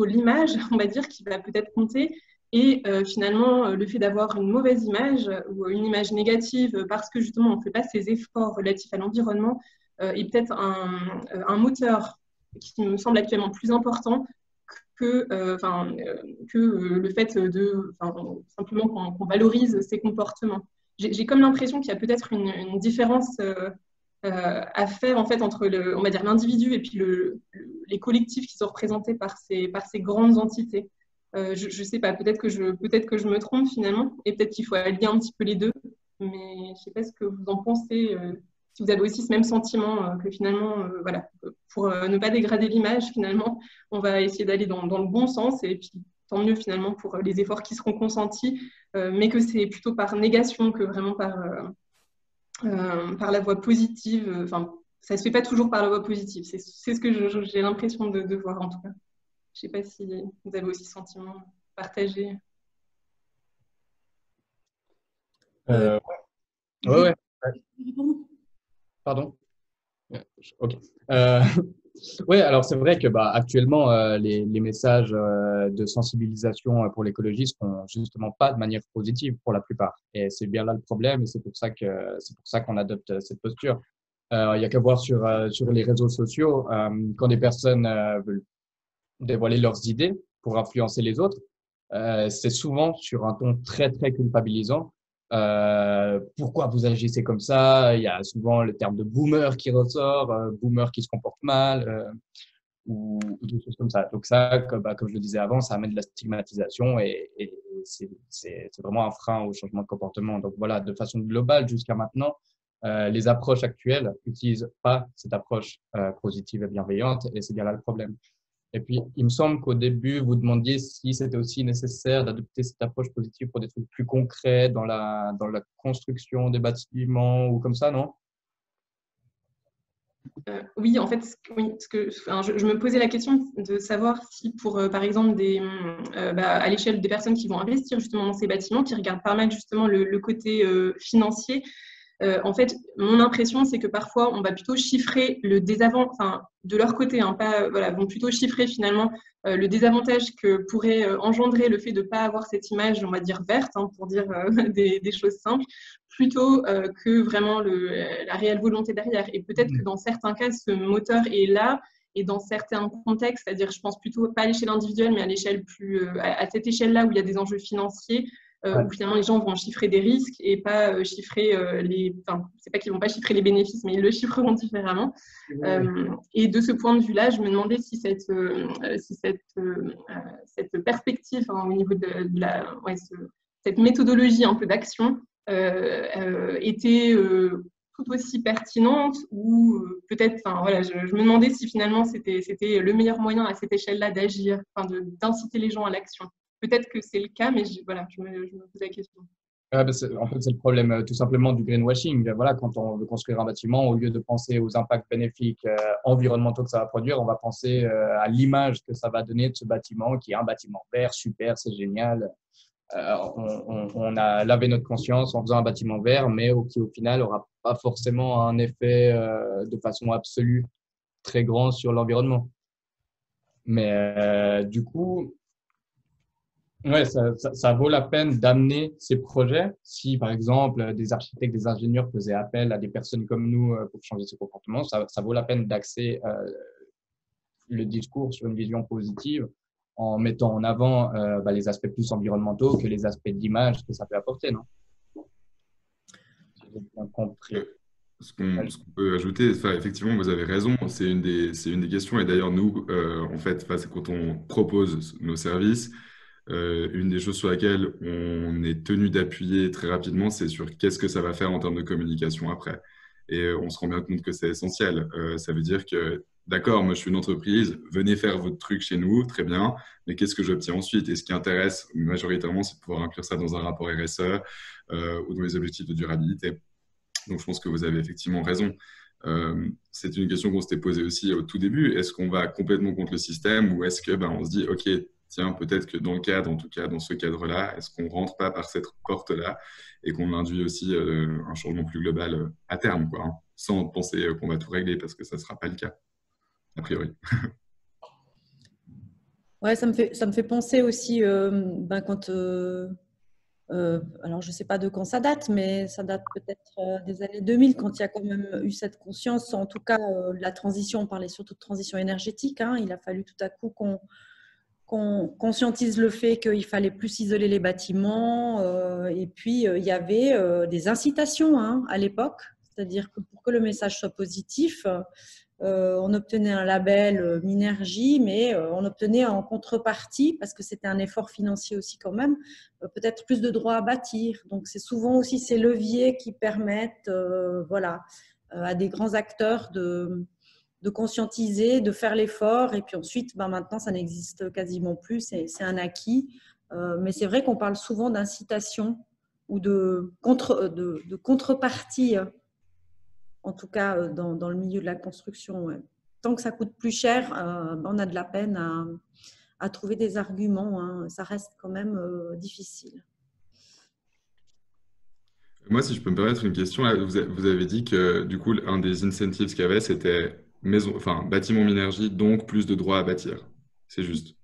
l'image, on va dire, qui va peut-être compter. Et finalement, le fait d'avoir une mauvaise image ou une image négative parce que justement, on ne fait pas ces efforts relatifs à l'environnement est peut-être un moteur qui me semble actuellement plus important que le fait de simplement qu'on valorise ces comportements. J'ai comme l'impression qu'il y a peut-être une différence à faire en fait entre on va dire l'individu et puis les collectifs qui sont représentés par ces grandes entités. Je ne sais pas, peut-être que je me trompe finalement, et peut-être qu'il faut allier un petit peu les deux, mais je ne sais pas ce que vous en pensez, si vous avez aussi ce même sentiment que finalement, voilà, pour ne pas dégrader l'image, finalement, on va essayer d'aller dans le bon sens, et puis tant mieux finalement pour les efforts qui seront consentis, mais que c'est plutôt par négation que vraiment par la voie positive. Enfin, ça ne se fait pas toujours par la voie positive, c'est ce que j'ai l'impression de voir en tout cas. Je ne sais pas si vous avez aussi ce sentiment partagé. Ouais. Pardon. Ok. Oui, alors c'est vrai que actuellement, les messages de sensibilisation pour l'écologie ne sont justement pas de manière positive pour la plupart. Et c'est bien là le problème, et c'est pour ça qu'on adopte cette posture. Il y a qu'à voir sur les réseaux sociaux, quand des personnes veulent dévoiler leurs idées pour influencer les autres, c'est souvent sur un ton très, très culpabilisant. Pourquoi vous agissez comme ça? Il y a souvent le terme de boomer qui ressort, boomer qui se comporte mal, ou des choses comme ça. Donc ça, comme je le disais avant, ça amène de la stigmatisation et c'est vraiment un frein au changement de comportement. Donc voilà, de façon globale jusqu'à maintenant, les approches actuelles n'utilisent pas cette approche positive et bienveillante, et c'est bien là le problème. Et puis, il me semble qu'au début, vous demandiez si c'était aussi nécessaire d'adopter cette approche positive pour des trucs plus concrets dans la construction des bâtiments ou comme ça, non? Oui, en fait, oui, je me posais la question de savoir si pour, par exemple, à l'échelle des personnes qui vont investir justement dans ces bâtiments, qui regardent pas mal justement le côté financier, en fait, mon impression, c'est que parfois, on va plutôt chiffrer le désavantage, enfin, de leur côté, hein, vont plutôt chiffrer finalement le désavantage que pourrait engendrer le fait de ne pas avoir cette image, on va dire, verte, hein, pour dire des choses simples, plutôt que vraiment la réelle volonté derrière. Et peut-être que dans certains cas, ce moteur est là, et dans certains contextes, c'est-à-dire, je pense plutôt pas à l'échelle individuelle, mais à l'échelle à cette échelle-là où il y a des enjeux financiers, où finalement les gens vont chiffrer des risques et pas chiffrer c'est pas qu'ils vont pas chiffrer les bénéfices, mais ils le chiffreront différemment. Et de ce point de vue-là, je me demandais si cette perspective, au niveau de cette méthodologie un peu d'action était tout aussi pertinente, ou peut-être, je me demandais si finalement c'était le meilleur moyen à cette échelle-là d'agir, d'inciter les gens à l'action. Peut-être que c'est le cas, mais je me pose la question. En fait, c'est le problème tout simplement du greenwashing. Voilà, quand on veut construire un bâtiment, au lieu de penser aux impacts bénéfiques environnementaux que ça va produire, on va penser à l'image que ça va donner de ce bâtiment, qui est un bâtiment vert, super, c'est génial. On a lavé notre conscience en faisant un bâtiment vert, mais qui au final n'aura pas forcément un effet de façon absolue très grand sur l'environnement. Mais du coup, ouais, ça vaut la peine d'amener ces projets. Si, par exemple, des architectes, des ingénieurs faisaient appel à des personnes comme nous pour changer ce comportement, ça vaut la peine d'axer le discours sur une vision positive en mettant en avant les aspects plus environnementaux que les aspects d'image que ça peut apporter, non? J'ai bien compris. Ce qu'on peut ajouter, effectivement, vous avez raison, c'est une des questions. Et d'ailleurs, nous, en fait, c'est quand on propose nos services, une des choses sur laquelle on est tenu d'appuyer très rapidement, c'est sur qu'est-ce que ça va faire en termes de communication après. Et on se rend bien compte que c'est essentiel. Ça veut dire que, d'accord, moi je suis une entreprise, venez faire votre truc chez nous, très bien, mais qu'est-ce que j'obtiens ensuite? Et ce qui intéresse majoritairement, c'est de pouvoir inclure ça dans un rapport RSE ou dans les objectifs de durabilité. Donc je pense que vous avez effectivement raison. C'est une question qu'on s'était posée aussi au tout début. Est-ce qu'on va complètement contre le système, ou est-ce que on se dit, OK, tiens, peut-être que dans le cadre, en tout cas dans ce cadre-là, est-ce qu'on ne rentre pas par cette porte-là et qu'on induit aussi un changement plus global à terme, quoi, hein, sans penser qu'on va tout régler parce que ça ne sera pas le cas, a priori. Ouais, ça me fait penser aussi, quand, alors je ne sais pas de quand ça date, mais ça date peut-être des années 2000, quand il y a quand même eu cette conscience, en tout cas de la transition, on parlait surtout de transition énergétique, hein, il a fallu tout à coup qu'on conscientise le fait qu'il fallait plus isoler les bâtiments, et puis il y avait des incitations, hein, à l'époque, c'est-à-dire que pour que le message soit positif, on obtenait un label Minergie, mais on obtenait en contrepartie, parce que c'était un effort financier aussi quand même, peut-être plus de droits à bâtir. Donc c'est souvent aussi ces leviers qui permettent à des grands acteurs de conscientiser, de faire l'effort, et puis ensuite, maintenant, ça n'existe quasiment plus, c'est un acquis. Mais c'est vrai qu'on parle souvent d'incitation ou de contrepartie, en tout cas dans le milieu de la construction. Ouais. Tant que ça coûte plus cher, on a de la peine à trouver des arguments, hein. Ça reste quand même difficile. Moi, si je peux me permettre une question, là, vous avez dit que du coup, un des incentives qu'il y avait, c'était bâtiment Minergie, donc plus de droits à bâtir. C'est juste.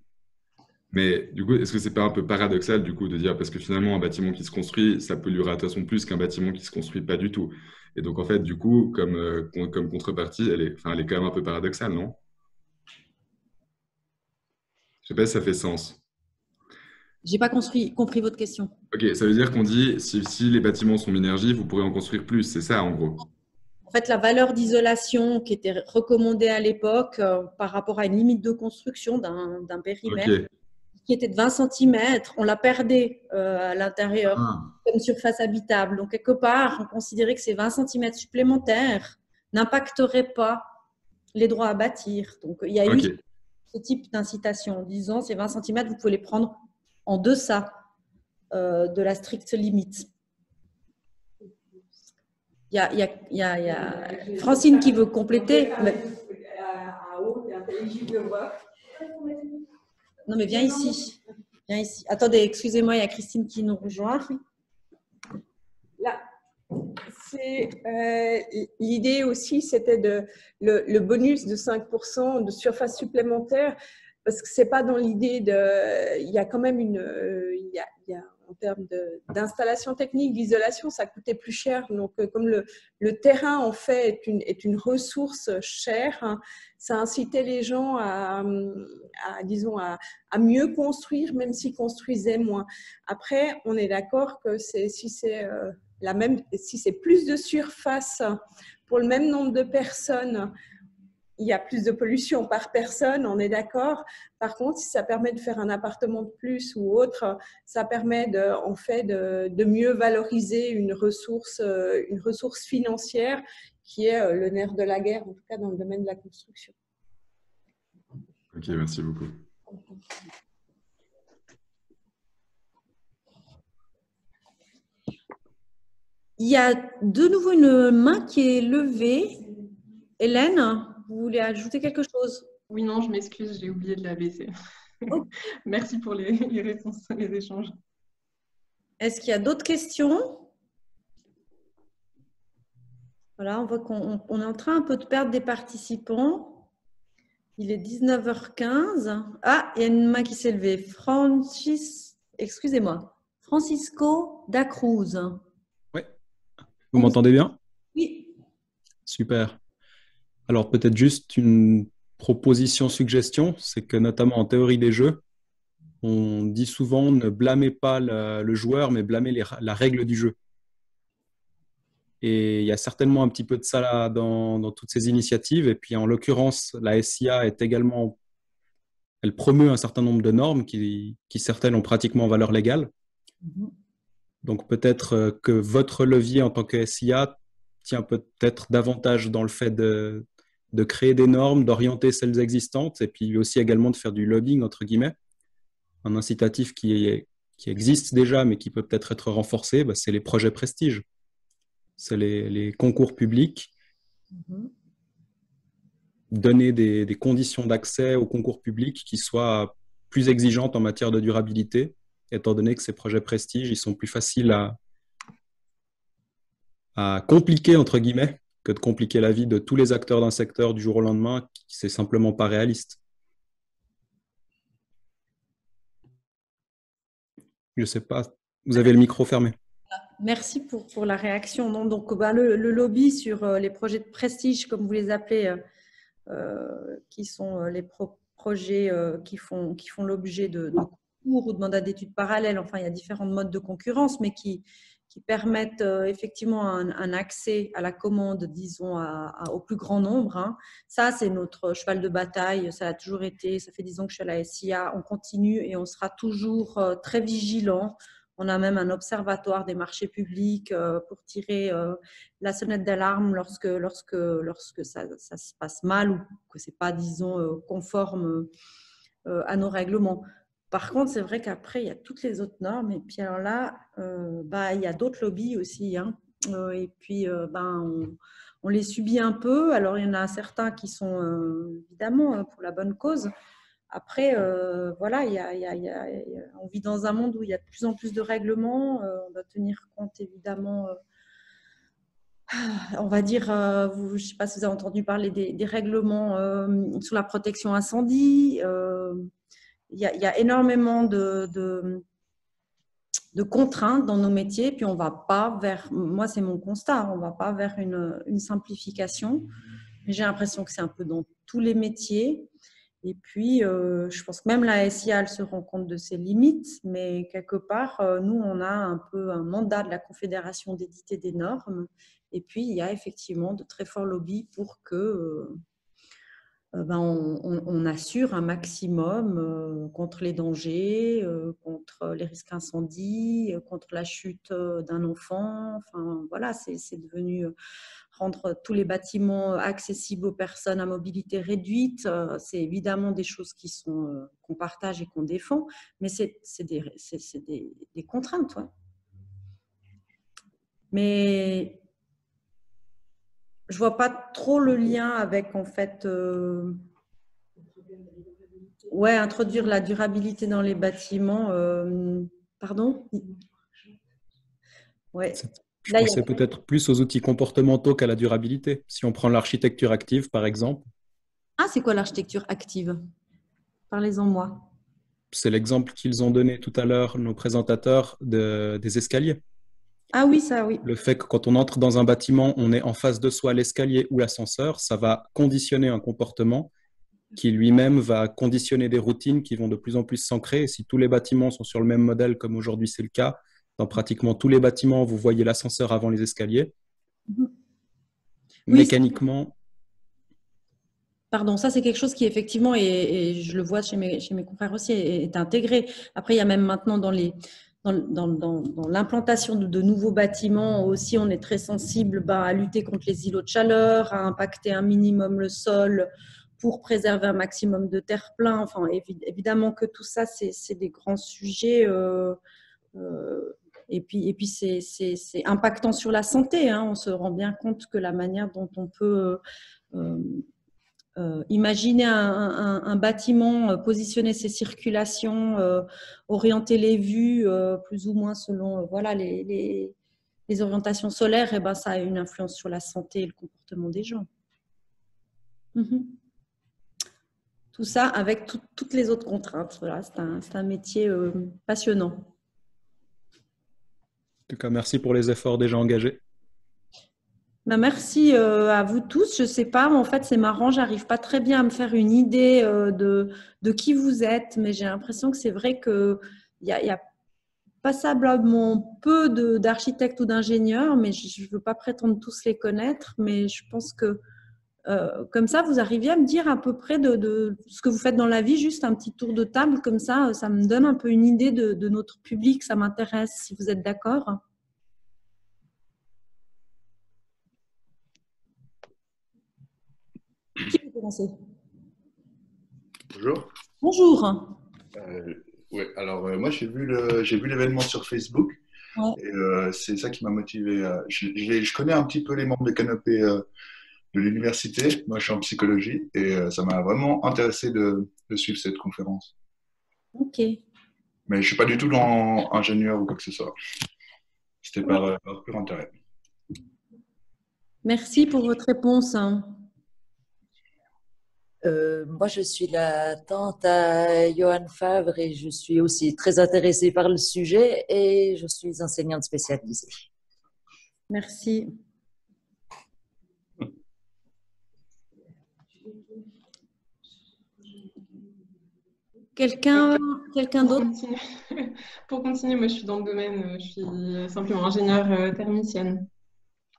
Mais du coup, est-ce que c'est pas un peu paradoxal du coup de dire parce que finalement un bâtiment qui se construit, ça polluera de toute façon plus qu'un bâtiment qui se construit pas du tout. Et donc en fait, du coup, comme contrepartie, elle est quand même un peu paradoxale, non? Je sais pas si ça fait sens. J'ai pas compris votre question. Ok, ça veut dire qu'on dit si les bâtiments sont Minergie, vous pourrez en construire plus, c'est ça en gros. En fait, la valeur d'isolation qui était recommandée à l'époque par rapport à une limite de construction d'un périmètre, Ok. qui était de 20 cm, on la perdait à l'intérieur comme surface habitable. Donc, quelque part, on considérait que ces 20 cm supplémentaires n'impacteraient pas les droits à bâtir. Donc, il y a eu ce type d'incitation en disant ces 20 cm, vous pouvez les prendre en deçà de la stricte limite. Il y a Francine qui veut compléter. Non, mais viens ici. Viens ici. Attendez, excusez-moi, il y a Christine qui nous rejoint. Là, l'idée aussi, c'était le bonus de 5% de surface supplémentaire, parce que c'est pas dans l'idée de. Il y a quand même en termes d'installation technique, d'isolation, ça coûtait plus cher. Donc, comme le terrain, en fait, est une ressource chère, hein, ça incitait les gens à mieux construire, même s'ils construisaient moins. Après, on est d'accord que si c'est plus de surface pour le même nombre de personnes, il y a plus de pollution par personne, on est d'accord. Par contre, si ça permet de faire un appartement de plus ou autre, ça permet de mieux valoriser une ressource financière qui est le nerf de la guerre, en tout cas dans le domaine de la construction. Ok, merci beaucoup. Il y a de nouveau une main qui est levée. Hélène, vous voulez ajouter quelque chose? Oui, non, je m'excuse, j'ai oublié de la baisser. Oh. Merci pour les réponses, les échanges. Est-ce qu'il y a d'autres questions? Voilà, on voit qu'on est en train un peu de perdre des participants. Il est 19h15. Ah, il y a une main qui s'est levée. Excusez-moi. Francisco da Cruz. Oui. Vous m'entendez bien? Oui. Super. Alors, peut-être juste une proposition-suggestion, c'est que notamment en théorie des jeux, on dit souvent ne blâmez pas le joueur, mais blâmez la règle du jeu. Et il y a certainement un petit peu de ça là dans toutes ces initiatives. Et puis, en l'occurrence, la SIA est également, elle promeut un certain nombre de normes qui certaines ont pratiquement valeur légale. Donc, peut-être que votre levier en tant que SIA tient peut-être davantage dans le fait de créer des normes, d'orienter celles existantes, et puis aussi également de faire du lobbying, entre guillemets. Un incitatif qui existe déjà, mais qui peut peut-être être renforcé, c'est les projets prestige. C'est les concours publics. Donner des conditions d'accès aux concours publics qui soient plus exigeante en matière de durabilité, étant donné que ces projets prestige, ils sont plus faciles à compliquer, entre guillemets, que de compliquer la vie de tous les acteurs d'un secteur du jour au lendemain, c'est simplement pas réaliste. Je ne sais pas, vous avez le micro fermé. Merci pour la réaction. Non, donc, le lobby sur les projets de prestige, comme vous les appelez, qui sont les projets qui font l'objet de concours ou de mandats d'études parallèles. Enfin, il y a différents modes de concurrence, mais qui permettent effectivement un accès à la commande, disons, au plus grand nombre. Hein. Ça, c'est notre cheval de bataille. Ça a toujours été, ça fait 10 ans que je suis à la SIA. On continue et on sera toujours très vigilant. On a même un observatoire des marchés publics pour tirer la sonnette d'alarme lorsque ça se passe mal ou que ce n'est pas, disons, conforme à nos règlements. Par contre, c'est vrai qu'après, il y a toutes les autres normes. Et puis alors là, il y a d'autres lobbies aussi. Hein. Et puis, on les subit un peu. Alors, il y en a certains qui sont évidemment pour la bonne cause. Après, voilà, on vit dans un monde où il y a de plus en plus de règlements. On doit tenir compte, évidemment, on va dire, je ne sais pas si vous avez entendu parler des règlements sur la protection incendie. Il y a énormément de contraintes dans nos métiers, puis on ne va pas vers, moi c'est mon constat, on ne va pas vers une simplification. J'ai l'impression que c'est un peu dans tous les métiers. Et puis, je pense que même la SIA, elle se rend compte de ses limites, mais quelque part, nous, on a un peu un mandat de la Confédération d'éditer des normes. Et puis, il y a effectivement de très forts lobbies pour que on assure un maximum contre les dangers, contre les risques incendies, contre la chute d'un enfant. Enfin, voilà, c'est devenu rendre tous les bâtiments accessibles aux personnes à mobilité réduite. C'est évidemment des choses qu'on partage et qu'on défend, mais c'est des contraintes. Ouais. Mais je vois pas trop le lien avec, en fait, introduire la durabilité dans les bâtiments. Pardon ? Ouais. Je pensais peut-être plus aux outils comportementaux qu'à la durabilité. Si on prend l'architecture active, par exemple. Ah, c'est quoi l'architecture active ? Parlez-en-moi. C'est l'exemple qu'ils ont donné tout à l'heure, nos présentateurs, des escaliers. Ah oui, ça, oui. Le fait que quand on entre dans un bâtiment, on est en face de soi l'escalier ou l'ascenseur, ça va conditionner un comportement qui lui-même va conditionner des routines qui vont de plus en plus s'ancrer. Et si tous les bâtiments sont sur le même modèle, comme aujourd'hui c'est le cas, dans pratiquement tous les bâtiments, vous voyez l'ascenseur avant les escaliers. Oui, mécaniquement… Pardon, ça c'est quelque chose qui effectivement, et je le vois chez mes confrères aussi, est intégré. Après, il y a même maintenant dans l'implantation de nouveaux bâtiments aussi, on est très sensible à lutter contre les îlots de chaleur, à impacter un minimum le sol pour préserver un maximum de terre-plein. Enfin, évidemment que tout ça, c'est des grands sujets. Et puis c'est impactant sur la santé. Hein. On se rend bien compte que la manière dont on peut imaginer un bâtiment, positionner ses circulations, orienter les vues plus ou moins selon les orientations solaires, et ça a une influence sur la santé et le comportement des gens. Tout ça avec toutes les autres contraintes. Voilà, c'est un métier passionnant. En tout cas, merci pour les efforts déjà engagés. Merci à vous tous. Je ne sais pas, en fait, c'est marrant, j'arrive pas très bien à me faire une idée de qui vous êtes, mais j'ai l'impression que c'est vrai qu'il y a passablement peu d'architectes ou d'ingénieurs, mais je ne veux pas prétendre tous les connaître, mais je pense que comme ça, vous arrivez à me dire à peu près de ce que vous faites dans la vie, juste un petit tour de table, comme ça me donne un peu une idée de notre public, ça m'intéresse, si vous êtes d'accord. Qui peut commencer ? Bonjour. Bonjour. Ouais, alors moi j'ai vu l'événement sur Facebook. Ouais. Et c'est ça qui m'a motivé. Je connais un petit peu les membres de Canopée de l'université. Moi je suis en psychologie et ça m'a vraiment intéressé de suivre cette conférence. Ok. Mais je ne suis pas du tout dans ingénieur ou quoi que ce soit. C'était par pur intérêt. Merci pour votre réponse. Moi, je suis la tante à Johan Favre et je suis aussi très intéressée par le sujet et je suis enseignante spécialisée. Merci. Quelqu'un d'autre? Pour continuer, moi je suis dans le domaine, je suis simplement ingénieure thermicienne.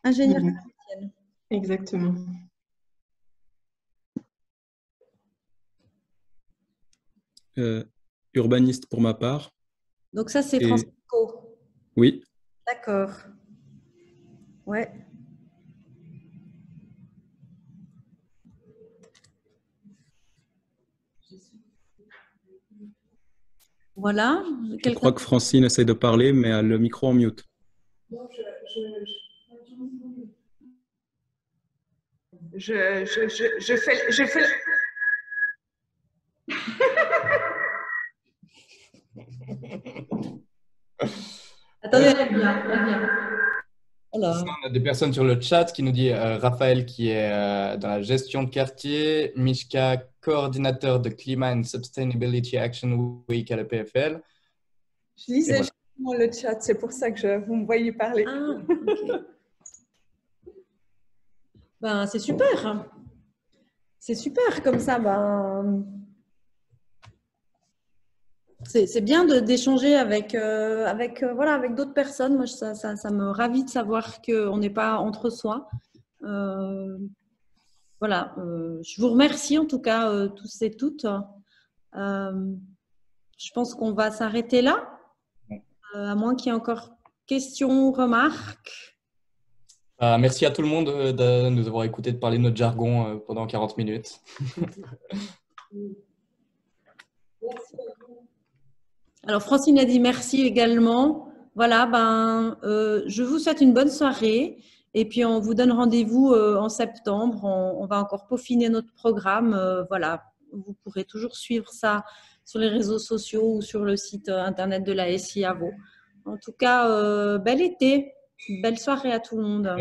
Ingénieure thermicienne. Exactement. Urbaniste pour ma part. Donc ça, c'est Francisco. Oui. D'accord. Ouais. Voilà. Je crois que Francine essaie de parler, mais a le micro en mute. Je fais... Attendez, elle vient. Alors. On a des personnes sur le chat qui nous dit Raphaël qui est dans la gestion de quartier, Mishka, coordinateur de Climat and Sustainability Action Week à la PFL. Je lisais justement le chat, c'est pour ça que vous me voyez parler. Ah, ok. Ben, c'est super. C'est super comme ça. Ben, c'est bien d'échanger avec d'autres personnes. Moi, ça me ravit de savoir qu'on n'est pas entre soi. Voilà. Je vous remercie en tout cas tous et toutes. Je pense qu'on va s'arrêter là, à moins qu'il y ait encore questions ou remarques. Merci à tout le monde de nous avoir écouté de parler de notre jargon pendant 40 minutes. Alors, Francine a dit merci également. Voilà, je vous souhaite une bonne soirée et puis on vous donne rendez-vous en septembre. On va encore peaufiner notre programme. Voilà, vous pourrez toujours suivre ça sur les réseaux sociaux ou sur le site internet de la SIAVO. En tout cas, bel été, belle soirée à tout le monde.